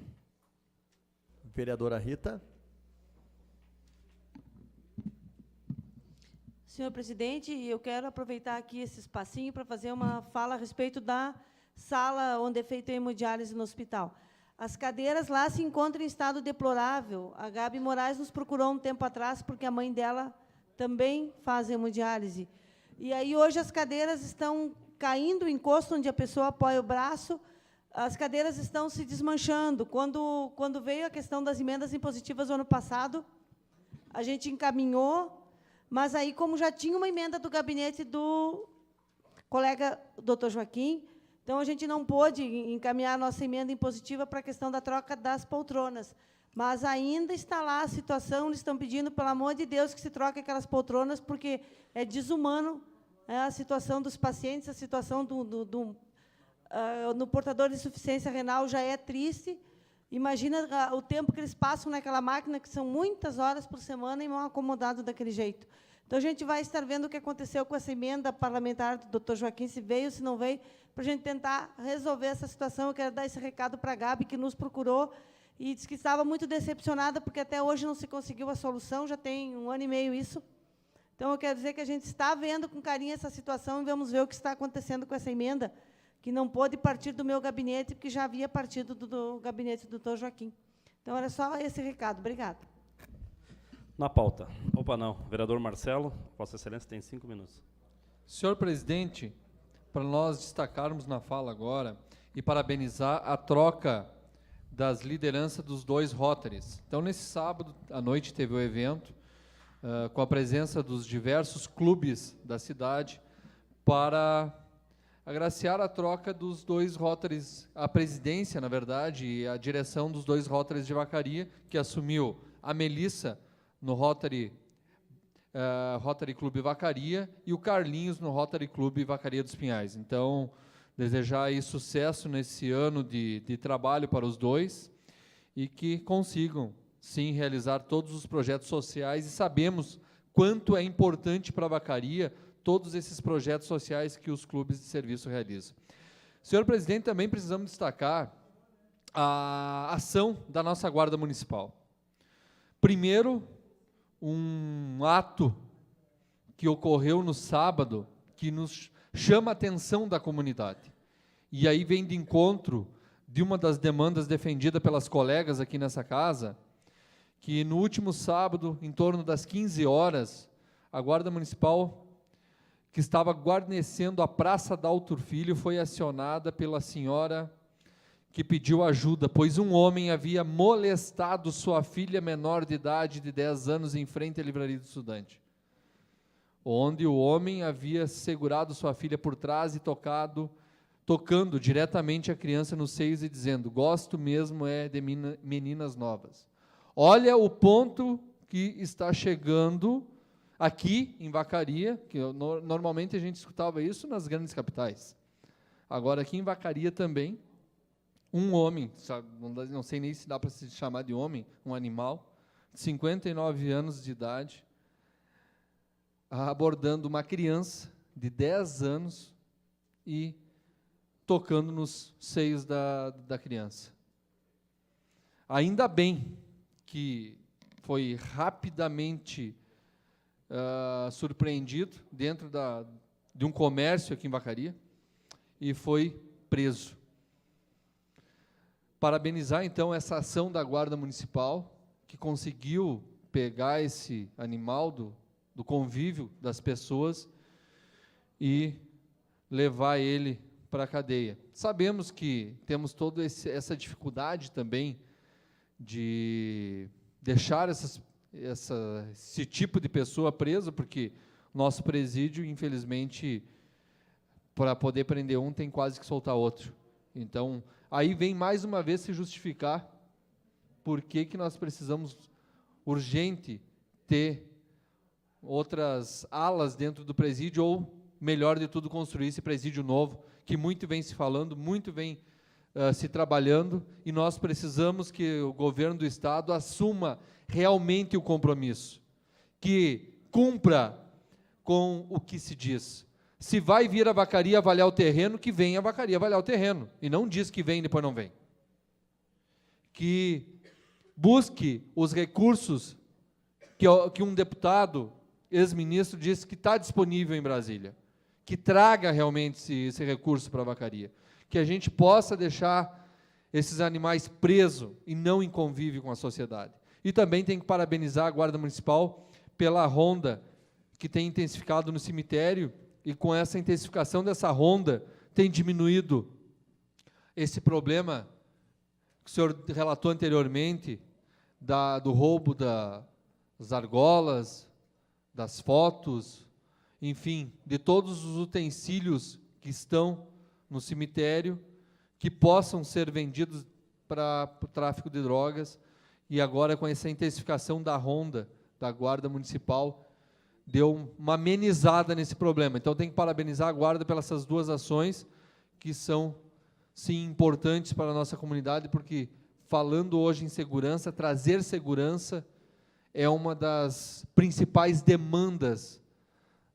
Vereadora Rita. Senhor presidente, eu quero aproveitar aqui esse espacinho para fazer uma fala a respeito da sala onde é feita a hemodiálise no hospital. As cadeiras lá se encontram em estado deplorável. A Gabi Moraes nos procurou um tempo atrás, porque a mãe dela também faz hemodiálise. E aí, hoje, as cadeiras estão caindo o encosto onde a pessoa apoia o braço, as cadeiras estão se desmanchando. Quando veio a questão das emendas impositivas no ano passado, a gente encaminhou, mas aí, como já tinha uma emenda do gabinete do colega doutor Joaquim, então a gente não pôde encaminhar a nossa emenda impositiva para a questão da troca das poltronas. Mas ainda está lá a situação, eles estão pedindo, pelo amor de Deus, que se troque aquelas poltronas, porque é desumano a situação dos pacientes, a situação no portador de insuficiência renal já é triste. Imagina o tempo que eles passam naquela máquina, que são muitas horas por semana, e mal acomodado daquele jeito. Então, a gente vai estar vendo o que aconteceu com essa emenda parlamentar do doutor Joaquim, se veio, se não veio, para a gente tentar resolver essa situação. Eu quero dar esse recado para a Gabi, que nos procurou, e disse que estava muito decepcionada, porque até hoje não se conseguiu a solução, já tem 1 ano e meio isso. Então, eu quero dizer que a gente está vendo com carinho essa situação, e vamos ver o que está acontecendo com essa emenda, que não pôde partir do meu gabinete, porque já havia partido do gabinete do doutor Joaquim. Então, era só esse recado. Obrigada. Na pauta. Opa, não. Vereador Marcelo, Vossa Excelência tem 5 minutos. Senhor presidente, para nós destacarmos na fala agora e parabenizar a troca das lideranças dos 2 Rotaries. Então, nesse sábado à noite teve o evento, com a presença dos diversos clubes da cidade, para agraciar a troca dos 2 Rotaries, a presidência, na verdade, e a direção dos 2 Rotaries de Vacaria, que assumiu a Melissa no Rotary Clube Vacaria e o Carlinhos no Rotary Clube Vacaria dos Pinhais. Então, desejar aí sucesso nesse ano de trabalho para os 2 e que consigam, sim, realizar todos os projetos sociais, e sabemos quanto é importante para a Vacaria todos esses projetos sociais que os clubes de serviço realizam. Senhor presidente, também precisamos destacar a ação da nossa Guarda Municipal. Primeiro, um ato que ocorreu no sábado, que nos chama a atenção da comunidade. E aí vem de encontro de uma das demandas defendida pelas colegas aqui nessa casa, que no último sábado, em torno das 15 horas, a Guarda Municipal, que estava guarnecendo a Praça Daltor Filho, foi acionada pela senhora que pediu ajuda, pois um homem havia molestado sua filha menor de idade de 10 anos em frente à Livraria do Estudante, onde o homem havia segurado sua filha por trás e tocando diretamente a criança nos seios e dizendo: gosto mesmo é de meninas novas. Olha o ponto que está chegando aqui em Vacaria, que normalmente a gente escutava isso nas grandes capitais. Agora aqui em Vacaria também, um homem, não sei nem se dá para se chamar de homem, um animal, de 59 anos de idade, abordando uma criança de 10 anos e tocando nos seios da criança. Ainda bem que foi rapidamente surpreendido dentro de um comércio aqui em Vacaria e foi preso. Parabenizar, então, essa ação da Guarda Municipal, que conseguiu pegar esse animal do convívio das pessoas e levar ele para a cadeia. Sabemos que temos toda essa dificuldade também de deixar esse tipo de pessoa preso, porque nosso presídio, infelizmente, para poder prender um, tem quase que soltar outro. Então, aí vem mais uma vez se justificar por que nós precisamos urgente ter outras alas dentro do presídio, ou, melhor de tudo, construir esse presídio novo, que muito vem se falando, muito vem se trabalhando, e nós precisamos que o governo do Estado assuma realmente o compromisso, que cumpra com o que se diz. Se vai vir a Vacaria avaliar o terreno, que venha a Vacaria avaliar o terreno, e não diz que vem e depois não vem. Que busque os recursos que um deputado, ex-ministro, disse que está disponível em Brasília, que traga realmente esse recurso para a Vacaria, que a gente possa deixar esses animais presos e não em convívio com a sociedade. E também tem que parabenizar a Guarda Municipal pela ronda que tem intensificado no cemitério e com essa intensificação dessa ronda, tem diminuído esse problema que o senhor relatou anteriormente, do roubo das argolas, das fotos, enfim, de todos os utensílios que estão no cemitério, que possam ser vendidos para o tráfico de drogas, e agora com essa intensificação da ronda, da Guarda Municipal, deu uma amenizada nesse problema. Então, tem que parabenizar a Guarda pelas essas duas ações, que são, sim, importantes para a nossa comunidade, porque, falando hoje em segurança, trazer segurança é uma das principais demandas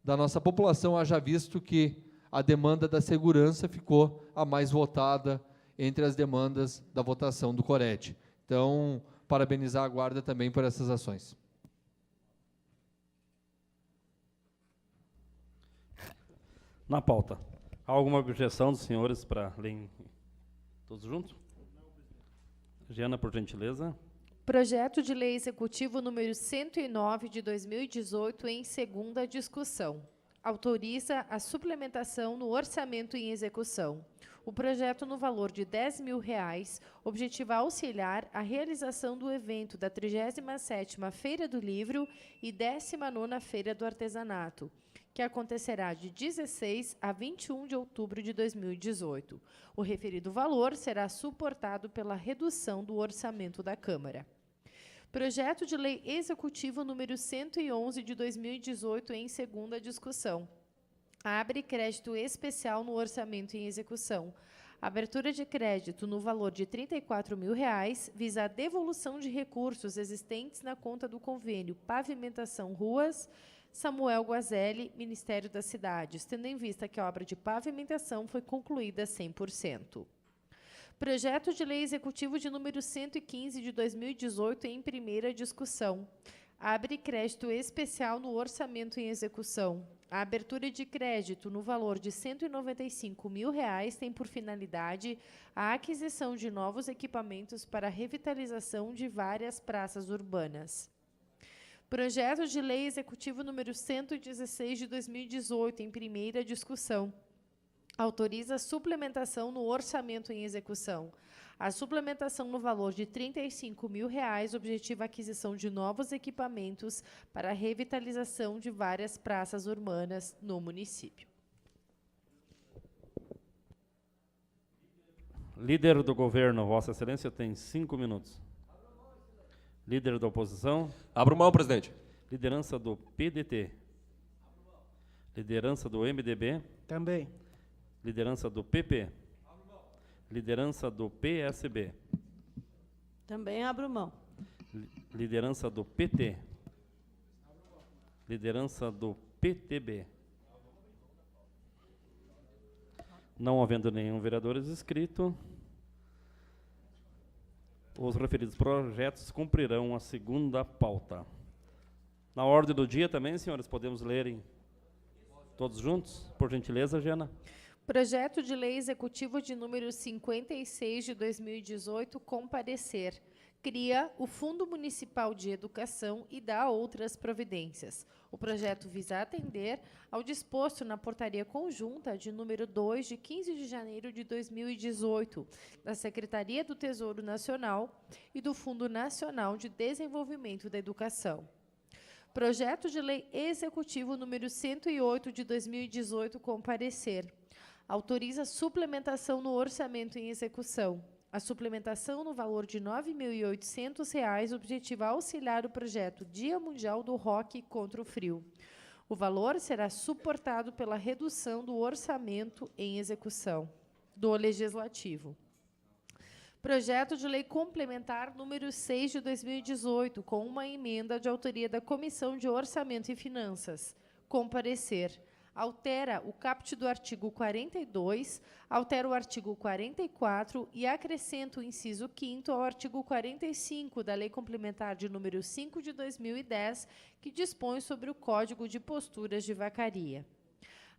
da nossa população, haja visto que a demanda da segurança ficou a mais votada entre as demandas da votação do Cored. Então, parabenizar a Guarda também por essas ações. Na pauta. Há alguma objeção dos senhores para ler todos juntos? Giana, por gentileza. Projeto de Lei Executivo número 109 de 2018 em segunda discussão. Autoriza a suplementação no orçamento em execução. O projeto, no valor de R$10.000, objetiva auxiliar a realização do evento da 37ª Feira do Livro e 19ª Feira do Artesanato, que acontecerá de 16 a 21 de outubro de 2018. O referido valor será suportado pela redução do orçamento da Câmara. Projeto de Lei Executivo número 111 de 2018 em segunda discussão. Abre crédito especial no orçamento em execução. Abertura de crédito no valor de R$34.000 visa a devolução de recursos existentes na conta do convênio Pavimentação Ruas Samuel Guazelli, Ministério das Cidades, tendo em vista que a obra de pavimentação foi concluída 100%. Projeto de Lei Executivo de número 115 de 2018 em primeira discussão. Abre crédito especial no orçamento em execução. A abertura de crédito no valor de R$195.000 tem por finalidade a aquisição de novos equipamentos para a revitalização de várias praças urbanas. Projeto de Lei Executivo número 116 de 2018 em primeira discussão. Autoriza a suplementação no orçamento em execução. A suplementação no valor de R$35.000 objetiva a aquisição de novos equipamentos para a revitalização de várias praças urbanas no município. Líder do governo, Vossa Excelência, tem 5 minutos. Líder da oposição. Abro mão, presidente. Liderança do PDT. Liderança do MDB. Também. Liderança do PP. Liderança do PSB. Também abro mão. Liderança do PT. Liderança do PTB. Não havendo nenhum vereador inscrito, os referidos projetos cumprirão a segunda pauta. Na ordem do dia também, senhores, podemos ler todos juntos? Por gentileza, Giana. Projeto de Lei Executivo de número 56 de 2018, com parecer. Cria o Fundo Municipal de Educação e dá outras providências. O projeto visa atender ao disposto na Portaria Conjunta de número 2, de 15 de janeiro de 2018, da Secretaria do Tesouro Nacional e do Fundo Nacional de Desenvolvimento da Educação. Projeto de Lei Executivo número 108 de 2018, com parecer. Autoriza suplementação no orçamento em execução. A suplementação no valor de R$ 9.800 objetiva auxiliar o projeto Dia Mundial do Rock contra o Frio. O valor será suportado pela redução do orçamento em execução do Legislativo. Projeto de Lei Complementar número 6 de 2018, com uma emenda de autoria da Comissão de Orçamento e Finanças. Com parecer. Altera o caput do artigo 42, altera o artigo 44 e acrescenta o inciso 5º ao artigo 45 da Lei Complementar de número 5 de 2010, que dispõe sobre o Código de Posturas de Vacaria.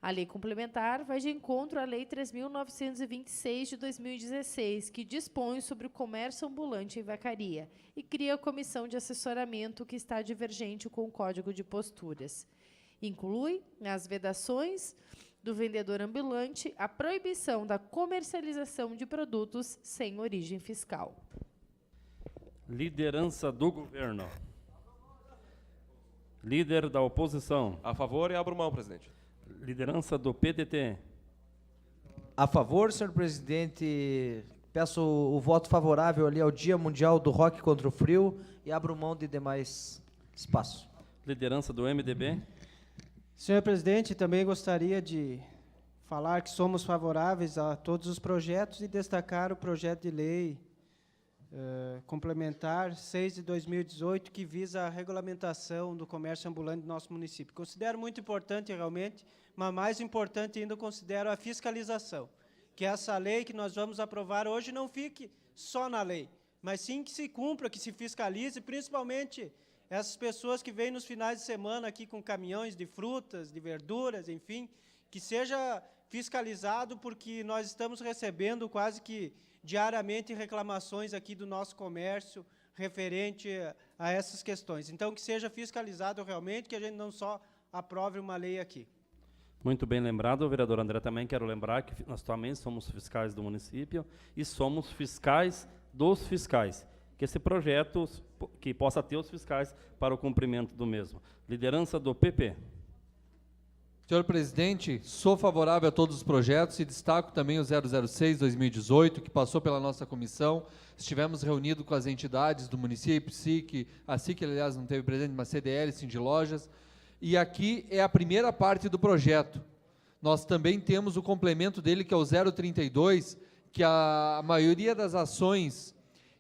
A Lei Complementar vai de encontro à Lei 3.926 de 2016, que dispõe sobre o comércio ambulante em vacaria e cria a Comissão de Assessoramento, que está divergente com o Código de Posturas. Inclui, nas vedações do vendedor ambulante, a proibição da comercialização de produtos sem origem fiscal. Liderança do governo. Líder da oposição. A favor e abro mão, presidente. Liderança do PDT. A favor, senhor presidente. Peço o voto favorável ali ao Dia Mundial do Rock contra o Frio e abro mão de demais espaço. Liderança do MDB. Senhor presidente, também gostaria de falar que somos favoráveis a todos os projetos e destacar o projeto de lei complementar 6 de 2018, que visa a regulamentação do comércio ambulante do nosso município. Considero muito importante, realmente, mas mais importante ainda considero a fiscalização, que essa lei que nós vamos aprovar hoje não fique só na lei, mas sim que se cumpra, que se fiscalize, principalmente essas pessoas que vêm nos finais de semana aqui com caminhões de frutas, de verduras, enfim, que seja fiscalizado, porque nós estamos recebendo quase que diariamente reclamações aqui do nosso comércio referente a essas questões. Então, que seja fiscalizado realmente, que a gente não só aprove uma lei aqui. Muito bem lembrado, vereador André. Também quero lembrar que nós também somos fiscais do município e somos fiscais dos fiscais. Que esse projeto que possa ter os fiscais para o cumprimento do mesmo. Liderança do PP. Senhor presidente, sou favorável a todos os projetos e destaco também o 006-2018, que passou pela nossa comissão. Estivemos reunidos com as entidades do município, a SIC, aliás, não teve presente, mas CDL, Sindilojas, e aqui é a primeira parte do projeto. Nós também temos o complemento dele, que é o 032, que a maioria das ações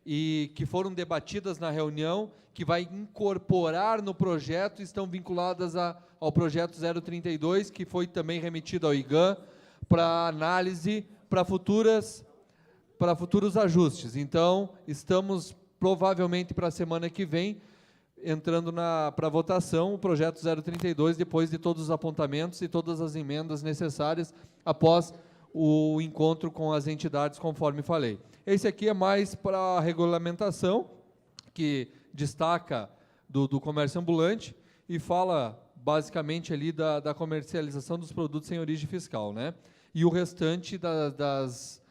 e que foram debatidas na reunião, que vai incorporar no projeto, estão vinculadas ao projeto 032, que foi também remetido ao IGAM, para análise, para futuros ajustes. Então, estamos provavelmente para a semana que vem, entrando para votação, o projeto 032, depois de todos os apontamentos e todas as emendas necessárias, após o encontro com as entidades, conforme falei. Esse aqui é mais para a regulamentação, que destaca do comércio ambulante e fala basicamente ali da comercialização dos produtos sem origem fiscal, né? E o restante das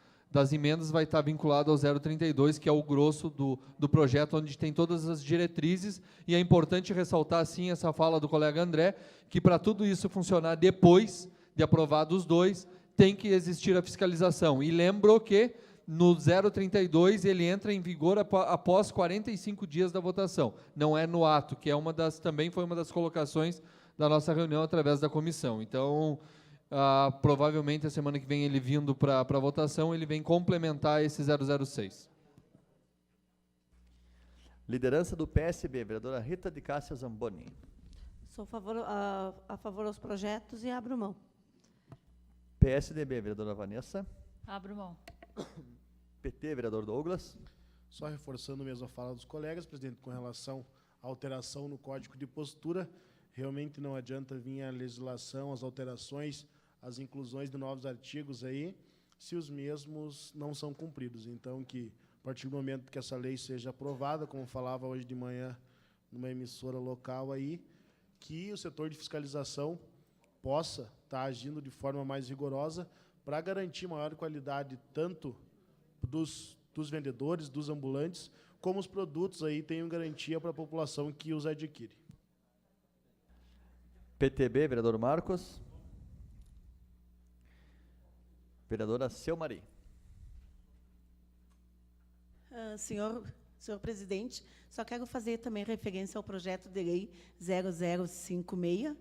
emendas vai estar vinculado ao 032, que é o grosso do projeto, onde tem todas as diretrizes, e é importante ressaltar, sim, essa fala do colega André, que para tudo isso funcionar depois de aprovados os dois, tem que existir a fiscalização. E lembro que no 032 ele entra em vigor após 45 dias da votação, não é no ato, que é também foi uma das colocações da nossa reunião através da comissão. Então, provavelmente a semana que vem ele vindo para a votação, ele vem complementar esse 006. Liderança do PSB, vereadora Rita de Cássia Zamboni. Sou a favor aos projetos e abro mão. PSDB, vereadora Vanessa. Abro mão. PT, vereador Douglas. Só reforçando mesmo a fala dos colegas, presidente, com relação à alteração no Código de Postura, realmente não adianta vir a legislação, as alterações, as inclusões de novos artigos aí, se os mesmos não são cumpridos. Então, que a partir do momento que essa lei seja aprovada, como falava hoje de manhã numa emissora local aí, que o setor de fiscalização possa estar agindo de forma mais rigorosa para garantir maior qualidade tanto dos vendedores, dos ambulantes, como os produtos aí tenham garantia para a população que os adquire. PTB, vereador Marcos. Vereadora Selmari. Senhor presidente, só quero fazer também referência ao projeto de lei 0056,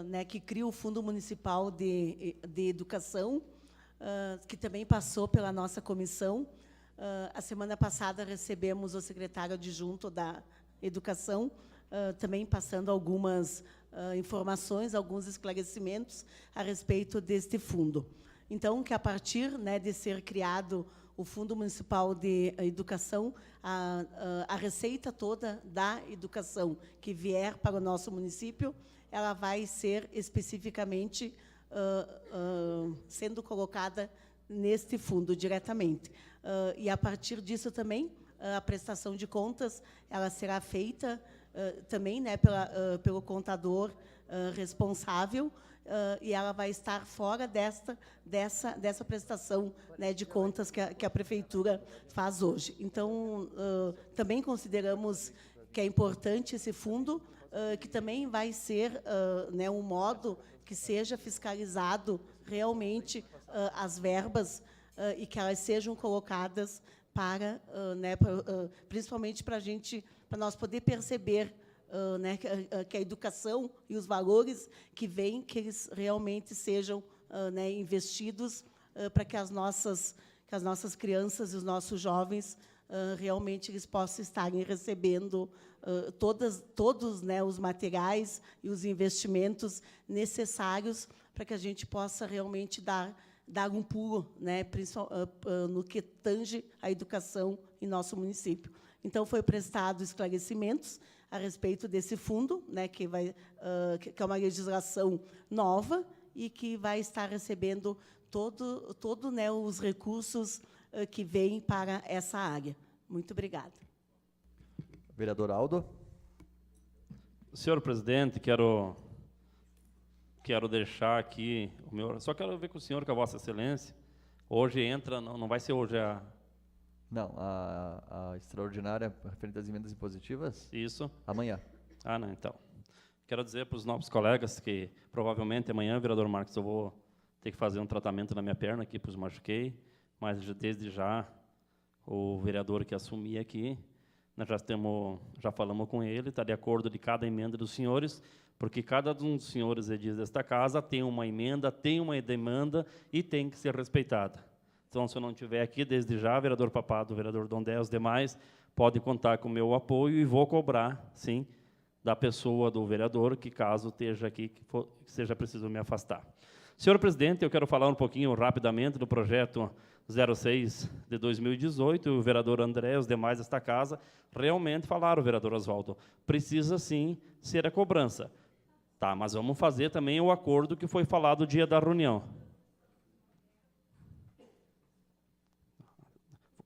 né, que cria o Fundo Municipal de Educação, que também passou pela nossa comissão. A semana passada recebemos o secretário adjunto da Educação, também passando algumas informações, alguns esclarecimentos a respeito deste fundo. Então, que a partir, né, de ser criado o Fundo Municipal de Educação, a receita toda da educação que vier para o nosso município, ela vai ser especificamente sendo colocada neste fundo diretamente. E, a partir disso também, a prestação de contas ela será feita também, né, pelo contador responsável, e ela vai estar fora dessa prestação, né, de contas que a Prefeitura faz hoje. Então, também consideramos que é importante esse fundo, que também vai ser, né, um modo que seja fiscalizado realmente as verbas, e que elas sejam colocadas para, né, principalmente para nós poder perceber, né, que a educação e os valores que vêm, que eles realmente sejam, né, investidos, para que as nossas crianças e os nossos jovens realmente eles possam estarem recebendo todos, né, os materiais e os investimentos necessários para que a gente possa realmente dar um pulo, né, no que tange a educação em nosso município. Então, foi prestado esclarecimentos a respeito desse fundo, né, que é uma legislação nova e que vai estar recebendo todo, né, os recursos que vêm para essa área. Muito obrigada. Vereador Aldo. Senhor presidente, quero deixar aqui o meu... Só quero ver com o senhor, com a Vossa Excelência. Hoje entra, não vai ser hoje a... Não, a extraordinária referente às emendas impositivas? Isso. Amanhã. Ah, não, então. Quero dizer para os novos colegas que provavelmente amanhã, vereador Marcos, eu vou ter que fazer um tratamento na minha perna aqui, pois machuquei, mas desde já o vereador que assumir aqui, nós já falamos com ele, está de acordo de cada emenda dos senhores, porque cada um dos senhores edis desta casa tem uma emenda, tem uma demanda e tem que ser respeitada. Então, se eu não estiver aqui, desde já, vereador Papado, vereador Dondé, os demais, pode contar com o meu apoio e vou cobrar, sim, da pessoa do vereador, que caso esteja aqui, que seja preciso me afastar. Senhor presidente, eu quero falar um pouquinho rapidamente do projeto 06 de 2018, o vereador André e os demais desta casa realmente falaram, vereador Oswaldo, precisa sim ser a cobrança. Tá, mas vamos fazer também o acordo que foi falado no dia da reunião.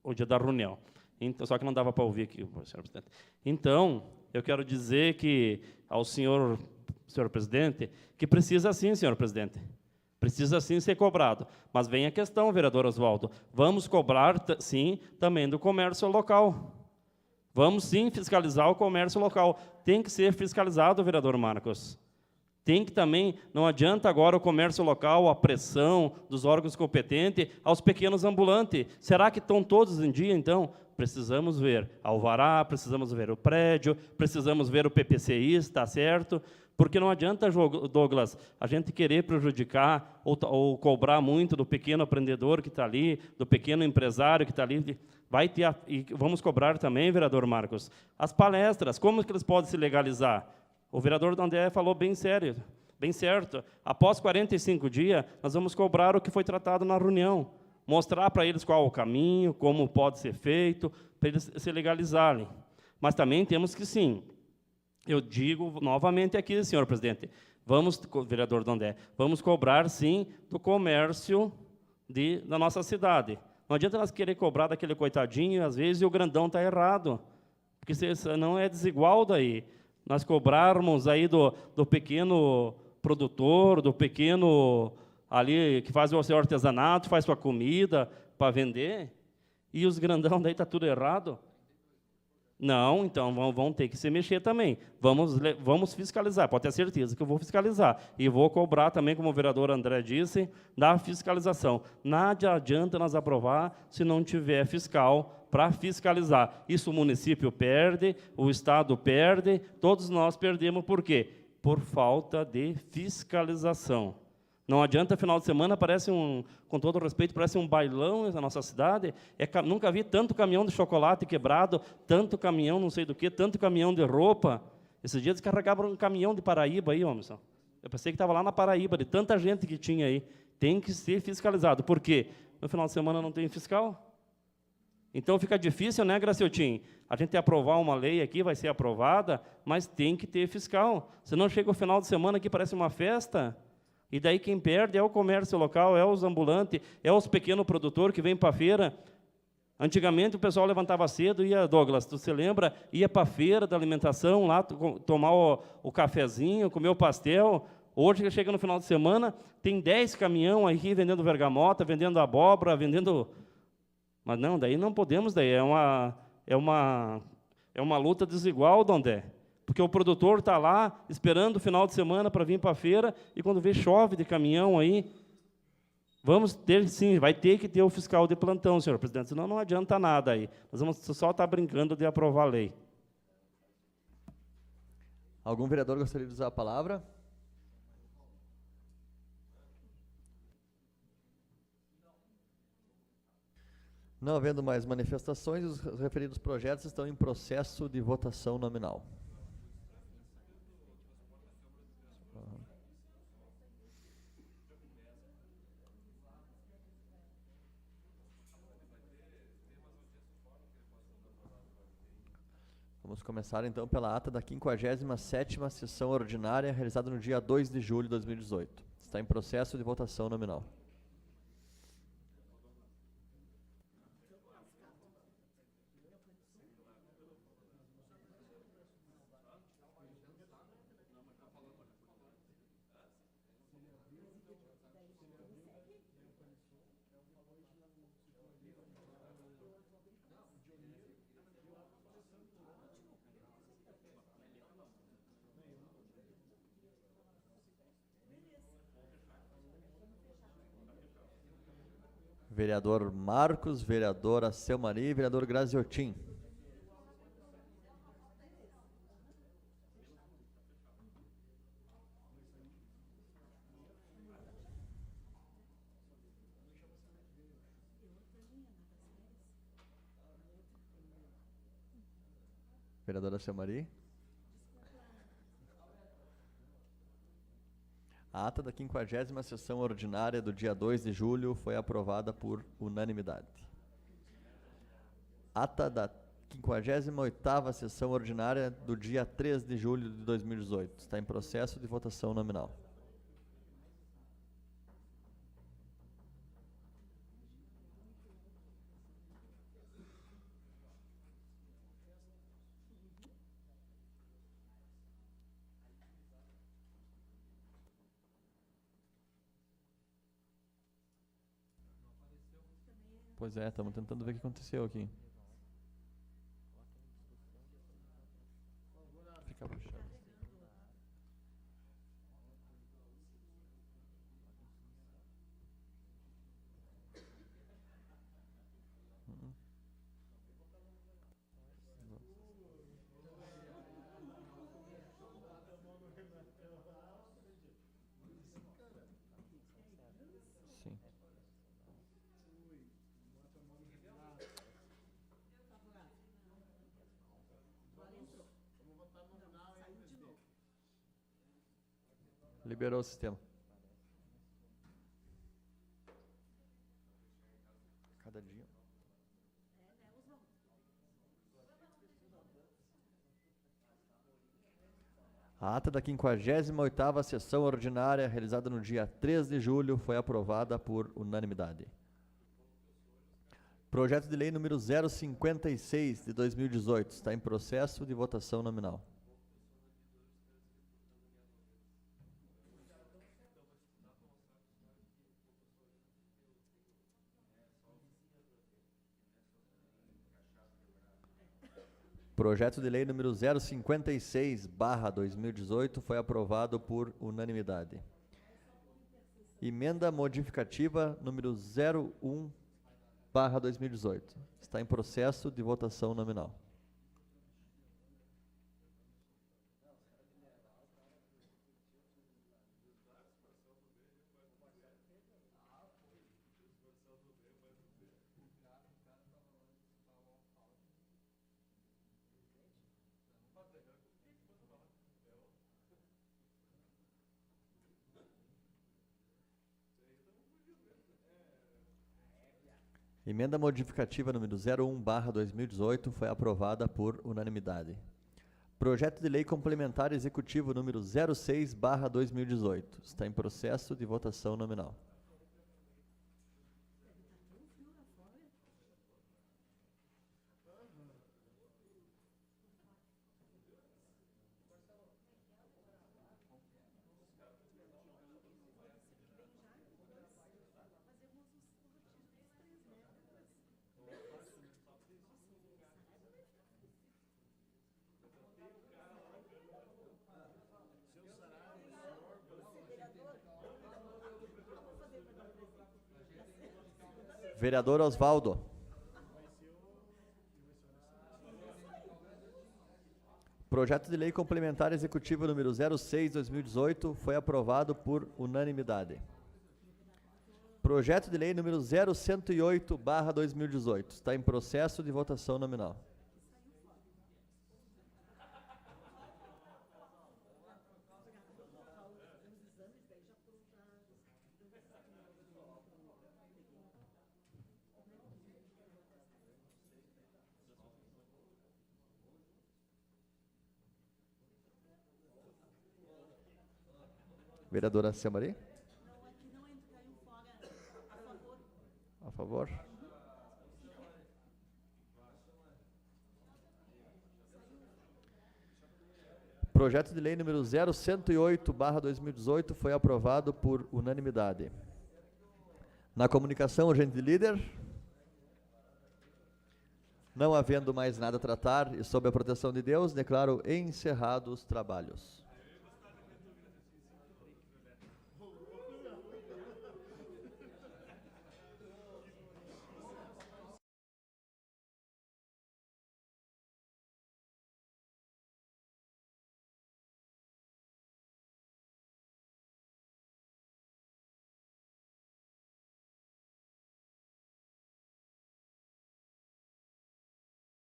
O dia da reunião. Então, só que não dava para ouvir aqui, senhor presidente. Então, eu quero dizer que ao senhor presidente, que precisa sim, senhor presidente, precisa sim ser cobrado. Mas vem a questão, vereador Oswaldo, vamos cobrar, sim, também do comércio local. Vamos, sim, fiscalizar o comércio local. Tem que ser fiscalizado, vereador Marcos. Tem que também, não adianta agora o comércio local, a pressão dos órgãos competentes aos pequenos ambulantes. Será que estão todos em dia, então? Precisamos ver alvará, precisamos ver o prédio, precisamos ver o PPCI, está certo? Porque não adianta, Douglas, a gente querer prejudicar ou cobrar muito do pequeno empreendedor que está ali, do pequeno empresário que está ali. Vai ter, e vamos cobrar também, vereador Marcos, as palestras, como que eles podem se legalizar? O vereador Dondé falou bem sério, bem certo. Após 45 dias, nós vamos cobrar o que foi tratado na reunião. Mostrar para eles qual é o caminho, como pode ser feito, para eles se legalizarem. Mas também temos que, sim, eu digo novamente aqui, senhor presidente, vereador Dondé, vamos cobrar, sim, do comércio da nossa cidade. Não adianta nós querer cobrar daquele coitadinho, às vezes, e o grandão está errado, porque não é desigual daí. Nós cobrarmos aí do pequeno produtor, do pequeno ali que faz o seu artesanato, faz sua comida para vender, e os grandão daí está tudo errado. Não, então vão ter que se mexer também. Vamos fiscalizar, pode ter certeza que eu vou fiscalizar. E vou cobrar também, como o vereador André disse, da fiscalização. Nada adianta nós aprovar se não tiver fiscal para fiscalizar. Isso o município perde, o Estado perde, todos nós perdemos. Por quê? Por falta de fiscalização. Não adianta, final de semana, com todo respeito, parece um bailão na nossa cidade. Nunca vi tanto caminhão de chocolate quebrado, tanto caminhão não sei do que, tanto caminhão de roupa. Esses dias descarregavam um caminhão de Paraíba aí, homem. Eu pensei que estava lá na Paraíba, de tanta gente que tinha aí. Tem que ser fiscalizado. Por quê? No final de semana não tem fiscal? Então fica difícil, né, Graciotim? A gente aprovar uma lei aqui, vai ser aprovada, mas tem que ter fiscal. Senão chega o final de semana aqui, parece uma festa, e daí quem perde é o comércio local, é os ambulantes, é os pequenos produtores que vêm para a feira. Antigamente o pessoal levantava cedo, ia, Douglas, tu se lembra? Ia para a feira da alimentação, lá tomar o cafezinho, comer o pastel. Hoje, chega no final de semana, tem 10 caminhão aí vendendo bergamota, vendendo abóbora, vendendo... Mas não, daí não podemos, daí é uma luta desigual, Dondé. Porque o produtor está lá esperando o final de semana para vir para a feira e quando vê chove de caminhão aí, vamos ter, sim, vai ter que ter o fiscal de plantão, senhor presidente, senão não adianta nada aí. Nós vamos só estar brincando de aprovar a lei. Algum vereador gostaria de usar a palavra? Não havendo mais manifestações, os referidos projetos estão em processo de votação nominal. Vamos começar então pela ata da 57ª sessão ordinária, realizada no dia 2 de julho de 2018. Está em processo de votação nominal. Vereador Marcos, vereadora Selmari e vereador Graziotin. Vereadora Selmari. A ata da 50ª sessão ordinária do dia 2 de julho foi aprovada por unanimidade. Ata da 58ª sessão ordinária do dia 3 de julho de 2018. Está em processo de votação nominal. Pois é, estamos tentando ver o que aconteceu aqui. Fica baixado. Sim. Liberou o sistema. Cada dia. A ata da 58ª sessão ordinária, realizada no dia 3 de julho, foi aprovada por unanimidade. Projeto de lei número 056 de 2018 está em processo de votação nominal. Projeto de lei número 056/2018 foi aprovado por unanimidade. Emenda modificativa número 01/2018. Está em processo de votação nominal. Emenda modificativa número 01/2018 foi aprovada por unanimidade. Projeto de lei complementar executivo número 06/2018 está em processo de votação nominal. Vereador Osvaldo. Projeto de Lei Complementar Executivo número 06/2018 foi aprovado por unanimidade. Projeto de Lei número 0108/2018 está em processo de votação nominal. Vereadora Ciamari? A favor? Projeto de Lei número 0108/2018 foi aprovado por unanimidade. Na comunicação urgente de líder, não havendo mais nada a tratar e sob a proteção de Deus, declaro encerrados os trabalhos.